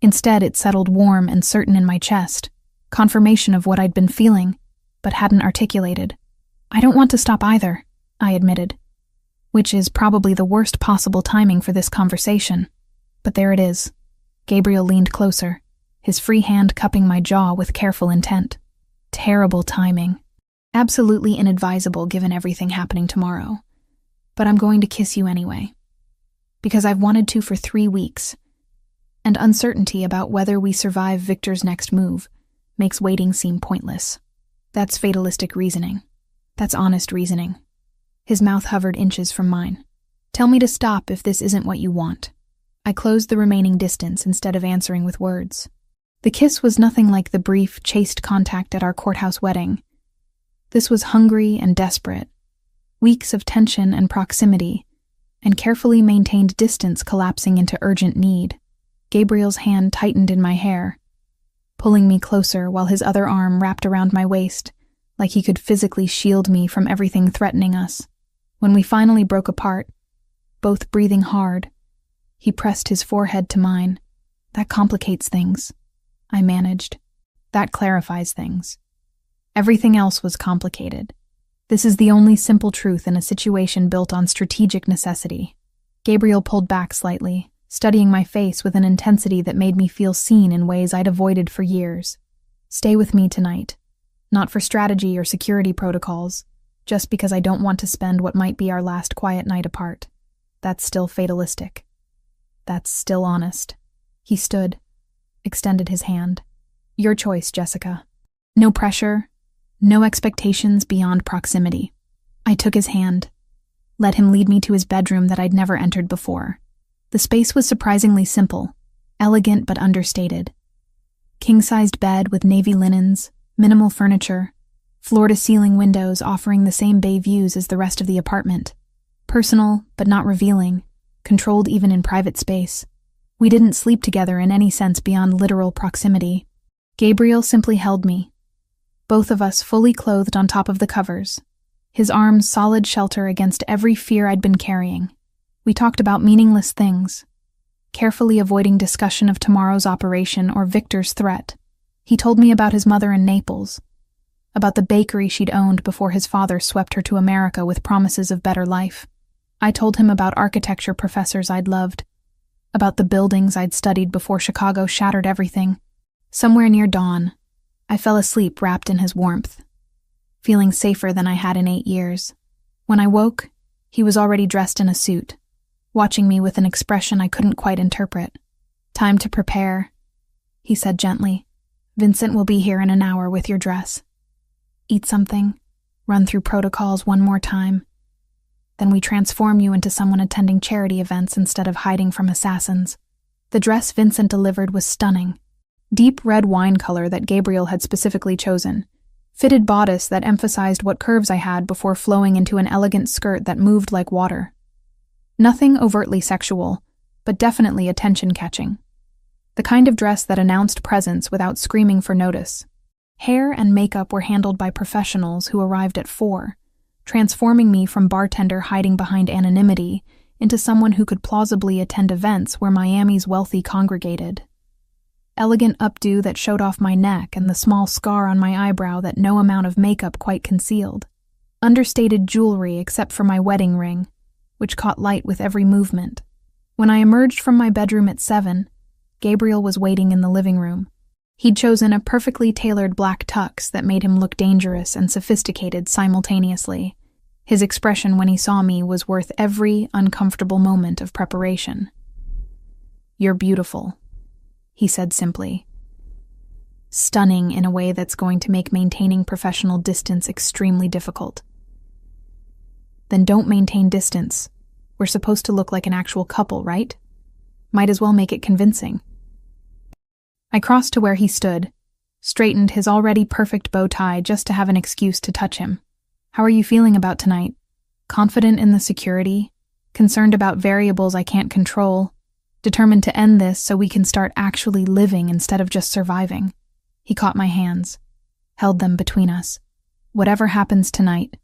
Instead, it settled warm and certain in my chest, confirmation of what I'd been feeling, but hadn't articulated. I don't want to stop either, I admitted, which is probably the worst possible timing for this conversation. But there it is. Gabriel leaned closer, his free hand cupping my jaw with careful intent. Terrible timing. Absolutely inadvisable given everything happening tomorrow. But I'm going to kiss you anyway. Because I've wanted to for 3 weeks. And uncertainty about whether we survive Victor's next move makes waiting seem pointless. That's fatalistic reasoning. That's honest reasoning. His mouth hovered inches from mine. Tell me to stop if this isn't what you want. I closed the remaining distance instead of answering with words. The kiss was nothing like the brief, chaste contact at our courthouse wedding. This was hungry and desperate. Weeks of tension and proximity, and carefully maintained distance collapsing into urgent need. Gabriel's hand tightened in my hair, pulling me closer while his other arm wrapped around my waist, like he could physically shield me from everything threatening us. When we finally broke apart, both breathing hard, he pressed his forehead to mine. That complicates things, I managed. That clarifies things. Everything else was complicated. This is the only simple truth in a situation built on strategic necessity. Gabriel pulled back slightly, studying my face with an intensity that made me feel seen in ways I'd avoided for years. Stay with me tonight. Not for strategy or security protocols, just because I don't want to spend what might be our last quiet night apart. That's still fatalistic. That's still honest. He stood, extended his hand. Your choice, Jessica. No pressure, no expectations beyond proximity. I took his hand, let him lead me to his bedroom that I'd never entered before. The space was surprisingly simple, elegant but understated. King-sized bed with navy linens, minimal furniture, floor-to-ceiling windows offering the same bay views as the rest of the apartment. Personal, but not revealing, controlled even in private space. We didn't sleep together in any sense beyond literal proximity. Gabriel simply held me, both of us fully clothed on top of the covers, his arms solid shelter against every fear I'd been carrying. We talked about meaningless things, carefully avoiding discussion of tomorrow's operation or Victor's threat. He told me about his mother in Naples, about the bakery she'd owned before his father swept her to America with promises of better life. I told him about architecture professors I'd loved, about the buildings I'd studied before Chicago shattered everything. Somewhere near dawn, I fell asleep wrapped in his warmth, feeling safer than I had in 8 years. When I woke, he was already dressed in a suit, watching me with an expression I couldn't quite interpret. Time to prepare, he said gently. Vincent will be here in an hour with your dress. Eat something, run through protocols one more time. Then we transform you into someone attending charity events instead of hiding from assassins. The dress Vincent delivered was stunning. Deep red wine color that Gabriel had specifically chosen. Fitted bodice that emphasized what curves I had before flowing into an elegant skirt that moved like water. Nothing overtly sexual, but definitely attention-catching. The kind of dress that announced presence without screaming for notice. Hair and makeup were handled by professionals who arrived at 4, transforming me from bartender hiding behind anonymity into someone who could plausibly attend events where Miami's wealthy congregated. Elegant updo that showed off my neck and the small scar on my eyebrow that no amount of makeup quite concealed. Understated jewelry except for my wedding ring, which caught light with every movement. When I emerged from my bedroom at 7, Gabriel was waiting in the living room. He'd chosen a perfectly tailored black tux that made him look dangerous and sophisticated simultaneously. His expression when he saw me was worth every uncomfortable moment of preparation. "You're beautiful," he said simply. Stunning in a way that's going to make maintaining professional distance extremely difficult. "Then don't maintain distance. We're supposed to look like an actual couple, right? Might as well make it convincing." I crossed to where he stood, straightened his already perfect bow tie just to have an excuse to touch him. "How are you feeling about tonight? Confident in the security? Concerned about variables I can't control? Determined to end this so we can start actually living instead of just surviving?" He caught my hands, held them between us. "Whatever happens tonight,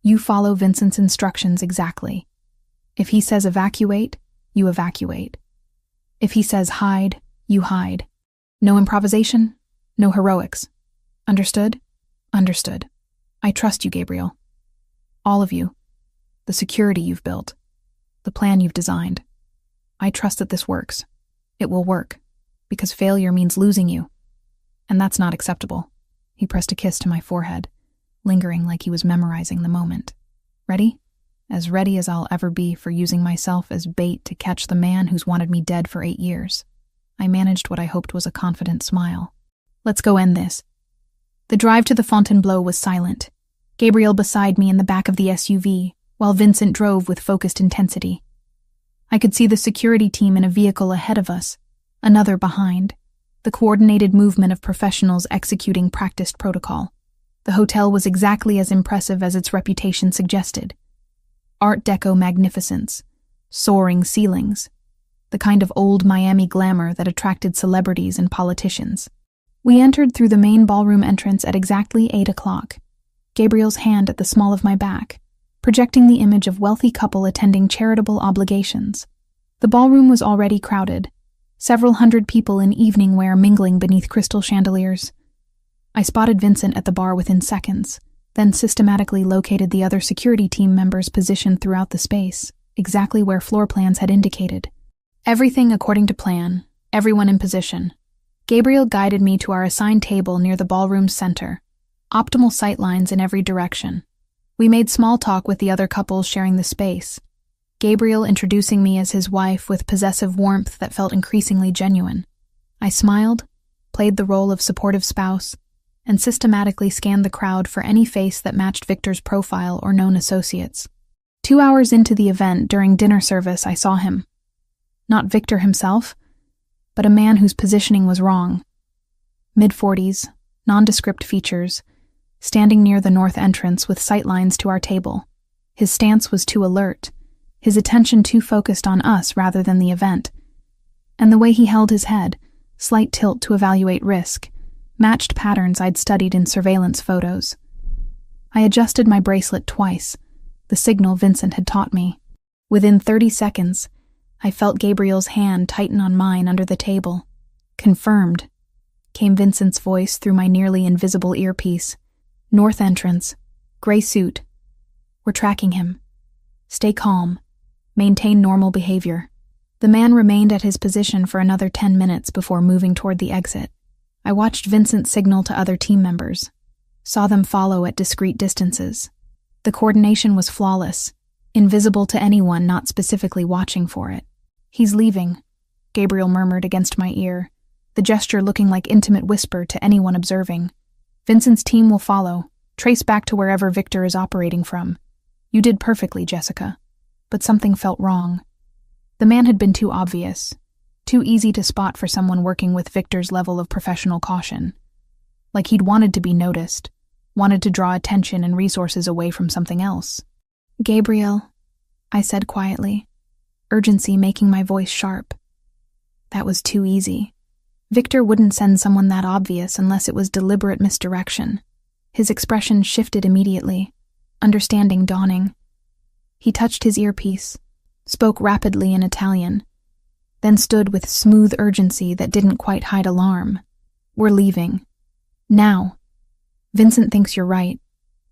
you follow Vincent's instructions exactly. If he says evacuate, you evacuate. If he says hide, you hide. No improvisation, no heroics. Understood? Understood. I trust you, Gabriel. All of you. The security you've built. The plan you've designed. I trust that this works. It will work, because failure means losing you. And that's not acceptable." He pressed a kiss to my forehead, lingering like he was memorizing the moment. "Ready? As ready as I'll ever be for using myself as bait to catch the man who's wanted me dead for 8 years. I managed what I hoped was a confident smile. "Let's go end this." The drive to the Fontainebleau was silent. Gabriel beside me in the back of the SUV, while Vincent drove with focused intensity. I could see the security team in a vehicle ahead of us, another behind, the coordinated movement of professionals executing practiced protocol. The hotel was exactly as impressive as its reputation suggested. Art Deco magnificence, soaring ceilings, the kind of old Miami glamour that attracted celebrities and politicians. We entered through the main ballroom entrance at exactly 8 o'clock, Gabriel's hand at the small of my back, projecting the image of wealthy couple attending charitable obligations. The ballroom was already crowded, several hundred people in evening wear mingling beneath crystal chandeliers. I spotted Vincent at the bar within seconds, then systematically located the other security team members positioned throughout the space, exactly where floor plans had indicated. Everything according to plan, everyone in position. Gabriel guided me to our assigned table near the ballroom's center, optimal sightlines in every direction. We made small talk with the other couples sharing the space, Gabriel introducing me as his wife with possessive warmth that felt increasingly genuine. I smiled, played the role of supportive spouse, and systematically scanned the crowd for any face that matched Victor's profile or known associates. 2 hours into the event, during dinner service, I saw him. Not Victor himself, but a man whose positioning was wrong. Mid-40s, nondescript features, standing near the north entrance with sightlines to our table. His stance was too alert, his attention too focused on us rather than the event. And the way he held his head, slight tilt to evaluate risk, matched patterns I'd studied in surveillance photos. I adjusted my bracelet twice, the signal Vincent had taught me. Within 30 seconds, I felt Gabriel's hand tighten on mine under the table. "Confirmed," came Vincent's voice through my nearly invisible earpiece. "North entrance, gray suit. We're tracking him. Stay calm. Maintain normal behavior." The man remained at his position for another 10 minutes before moving toward the exit. I watched Vincent signal to other team members, saw them follow at discreet distances. The coordination was flawless, invisible to anyone not specifically watching for it. "He's leaving," Gabriel murmured against my ear, the gesture looking like intimate whisper to anyone observing. "Vincent's team will follow, trace back to wherever Victor is operating from. You did perfectly, Jessica." But something felt wrong. The man had been too obvious, too easy to spot for someone working with Victor's level of professional caution. Like he'd wanted to be noticed, wanted to draw attention and resources away from something else. "Gabriel," I said quietly, urgency making my voice sharp. That was too easy. Victor wouldn't send someone that obvious unless it was deliberate misdirection. His expression shifted immediately, understanding dawning. He touched his earpiece, spoke rapidly in Italian, then stood with smooth urgency that didn't quite hide alarm. "We're leaving. Now. Vincent thinks you're right.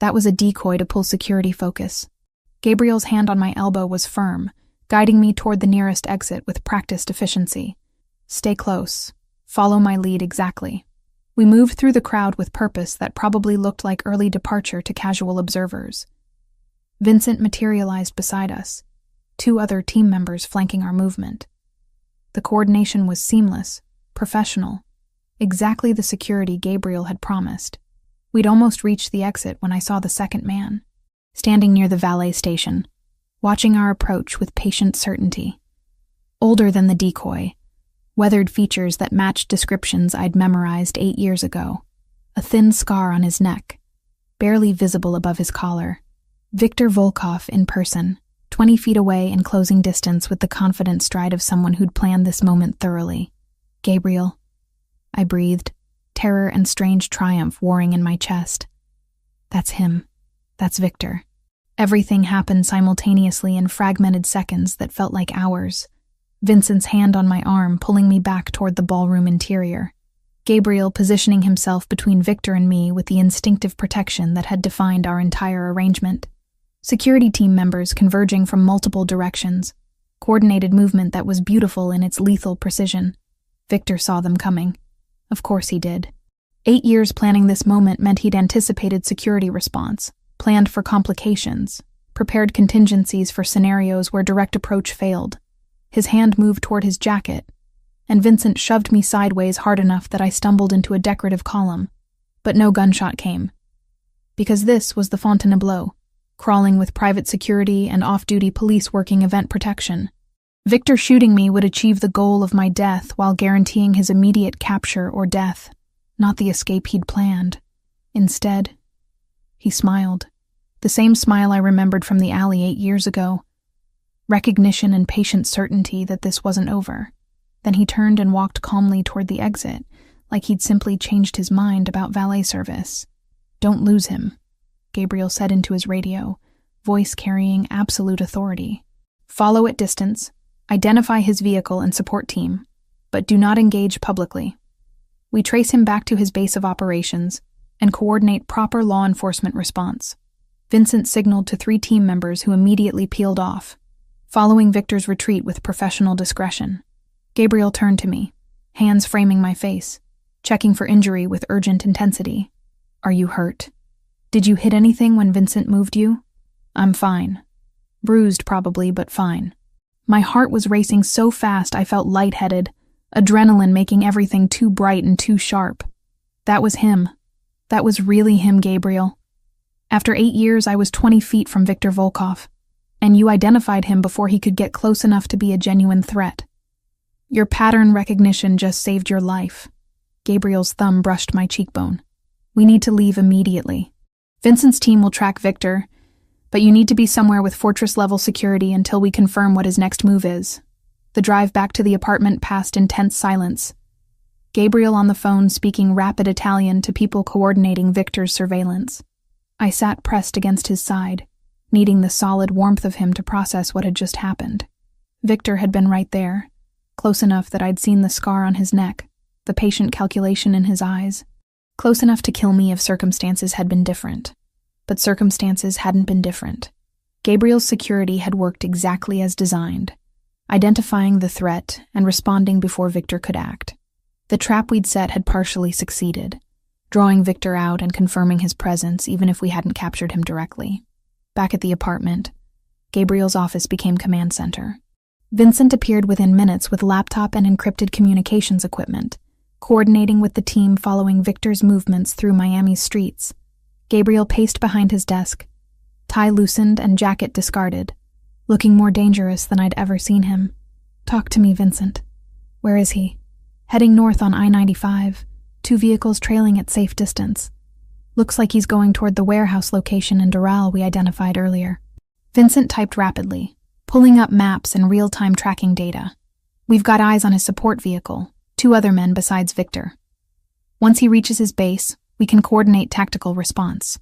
That was a decoy to pull security focus." Gabriel's hand on my elbow was firm, guiding me toward the nearest exit with practiced efficiency. "Stay close. Follow my lead exactly." We moved through the crowd with purpose that probably looked like early departure to casual observers. Vincent materialized beside us, 2 other team members flanking our movement. The coordination was seamless, professional, exactly the security Gabriel had promised. We'd almost reached the exit when I saw the second man, standing near the valet station, watching our approach with patient certainty. Older than the decoy, weathered features that matched descriptions I'd memorized 8 years ago, a thin scar on his neck, barely visible above his collar. Viktor Volkov in person, 20 feet away in closing distance with the confident stride of someone who'd planned this moment thoroughly. Gabriel, I breathed, terror and strange triumph warring in my chest. That's him. That's Viktor. Everything happened simultaneously in fragmented seconds that felt like hours. Vincent's hand on my arm pulling me back toward the ballroom interior. Gabriel positioning himself between Viktor and me with the instinctive protection that had defined our entire arrangement. Security team members converging from multiple directions. Coordinated movement that was beautiful in its lethal precision. Viktor saw them coming. Of course he did. 8 years planning this moment meant he'd anticipated security response, planned for complications, prepared contingencies for scenarios where direct approach failed. His hand moved toward his jacket, and Vincent shoved me sideways hard enough that I stumbled into a decorative column. But no gunshot came. Because this was the Fontainebleau, crawling with private security and off-duty police working event protection. Viktor shooting me would achieve the goal of my death while guaranteeing his immediate capture or death, not the escape he'd planned. Instead, he smiled. The same smile I remembered from the alley 8 years ago. Recognition and patient certainty that this wasn't over. Then he turned and walked calmly toward the exit, like he'd simply changed his mind about valet service. Don't lose him, Gabriel said into his radio, voice carrying absolute authority. Follow at distance. Identify his vehicle and support team, but do not engage publicly. We trace him back to his base of operations and coordinate proper law enforcement response. Vincent signaled to 3 team members who immediately peeled off, following Viktor's retreat with professional discretion. Gabriel turned to me, hands framing my face, checking for injury with urgent intensity. Are you hurt? Did you hit anything when Vincent moved you? I'm fine. Bruised probably, but fine. My heart was racing so fast I felt lightheaded, adrenaline making everything too bright and too sharp. That was him. That was really him, Gabriel. After 8 years, I was 20 feet from Viktor Volkov, and you identified him before he could get close enough to be a genuine threat. Your pattern recognition just saved your life. Gabriel's thumb brushed my cheekbone. We need to leave immediately. Vincent's team will track Viktor, but you need to be somewhere with fortress-level security until we confirm what his next move is. The drive back to the apartment passed in tense silence. Gabriel on the phone speaking rapid Italian to people coordinating Viktor's surveillance. I sat pressed against his side, needing the solid warmth of him to process what had just happened. Viktor had been right there, close enough that I'd seen the scar on his neck, the patient calculation in his eyes. Close enough to kill me if circumstances had been different. But circumstances hadn't been different. Gabriel's security had worked exactly as designed, identifying the threat and responding before Viktor could act. The trap we'd set had partially succeeded, drawing Viktor out and confirming his presence even if we hadn't captured him directly. Back at the apartment, Gabriel's office became command center. Vincent appeared within minutes with laptop and encrypted communications equipment, coordinating with the team following Viktor's movements through Miami's streets. Gabriel paced behind his desk, tie loosened and jacket discarded, looking more dangerous than I'd ever seen him. Talk to me, Vincent. Where is he? Heading north on I-95, 2 vehicles trailing at safe distance. Looks like he's going toward the warehouse location in Doral we identified earlier. Vincent typed rapidly, pulling up maps and real-time tracking data. We've got eyes on his support vehicle, 2 other men besides Viktor. Once he reaches his base, we can coordinate tactical response.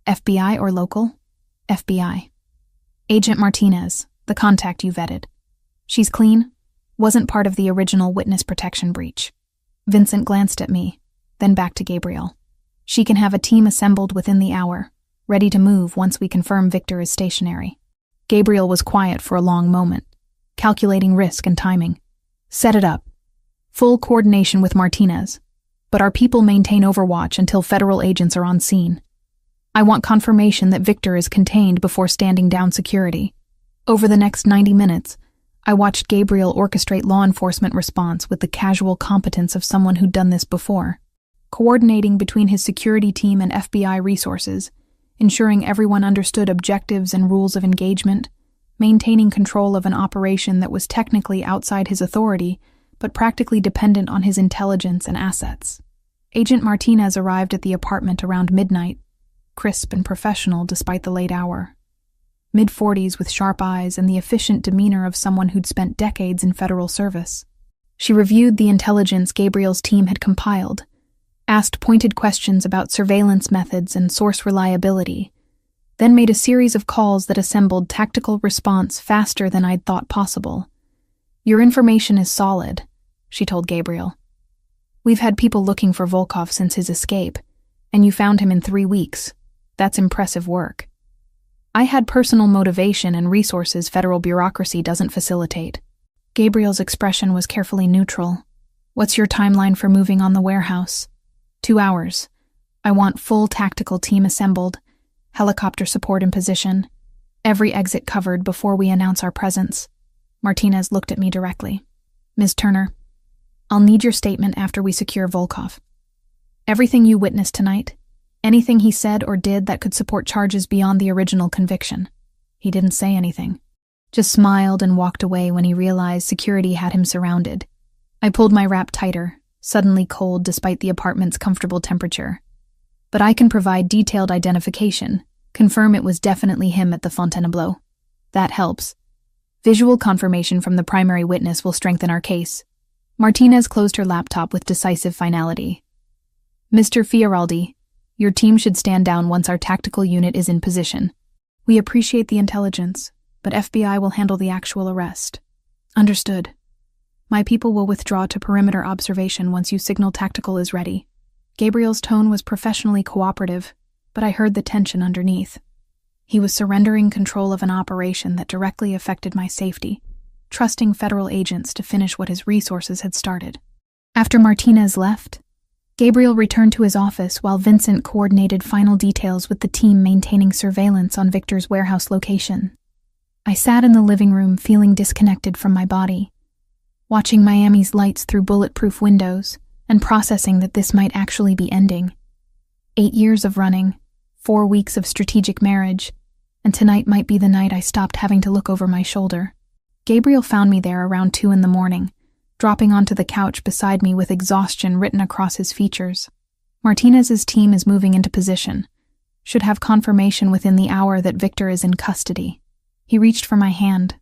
FBI or local? FBI. Agent Martinez, the contact you vetted. She's clean? Wasn't part of the original witness protection breach. Vincent glanced at me, then back to Gabriel. She can have a team assembled within the hour, ready to move once we confirm Viktor is stationary. Gabriel was quiet for a long moment, calculating risk and timing. Set it up. Full coordination with Martinez, but our people maintain overwatch until federal agents are on scene. I want confirmation that Victor is contained before standing down security. Over the next 90 minutes, I watched Gabriel orchestrate law enforcement response with the casual competence of someone who'd done this before, coordinating between his security team and FBI resources, ensuring everyone understood objectives and rules of engagement, maintaining control of an operation that was technically outside his authority, but practically dependent on his intelligence and assets. Agent Martinez arrived at the apartment around midnight, crisp and professional despite the late hour. Mid-40s with sharp eyes and the efficient demeanor of someone who'd spent decades in federal service. She reviewed the intelligence Gabriel's team had compiled, asked pointed questions about surveillance methods and source reliability, then made a series of calls that assembled tactical response faster than I'd thought possible. "Your information is solid," she told Gabriel. "We've had people looking for Volkov since his escape, and you found him in 3 weeks. That's impressive work. I had personal motivation and resources federal bureaucracy doesn't facilitate." Gabriel's expression was carefully neutral. "What's your timeline for moving on the warehouse?" 2 hours. I want full tactical team assembled, helicopter support in position, every exit covered before we announce our presence." Martinez looked at me directly. "Ms. Turner, I'll need your statement after we secure Volkov. Everything you witnessed tonight, anything he said or did that could support charges beyond the original conviction." He didn't say anything, just smiled and walked away when he realized security had him surrounded. I pulled my wrap tighter, suddenly cold despite the apartment's comfortable temperature. "But I can provide detailed identification, confirm it was definitely him at the Fontainebleau. That helps. Visual confirmation from the primary witness will strengthen our case." Martinez closed her laptop with decisive finality. "Mr. Fioraldi, your team should stand down once our tactical unit is in position. We appreciate the intelligence, but FBI will handle the actual arrest." "Understood. My people will withdraw to perimeter observation once you signal tactical is ready." Gabriel's tone was professionally cooperative, but I heard the tension underneath. He was surrendering control of an operation that directly affected my safety, trusting federal agents to finish what his resources had started. After Martinez left, Gabriel returned to his office while Vincent coordinated final details with the team maintaining surveillance on Victor's warehouse location. I sat in the living room feeling disconnected from my body, watching Miami's lights through bulletproof windows and processing that this might actually be ending. 8 years of running, 4 weeks of strategic marriage, and tonight might be the night I stopped having to look over my shoulder. Gabriel found me there around 2 in the morning, dropping onto the couch beside me with exhaustion written across his features. "Martinez's team is moving into position. Should have confirmation within the hour that Victor is in custody." He reached for my hand,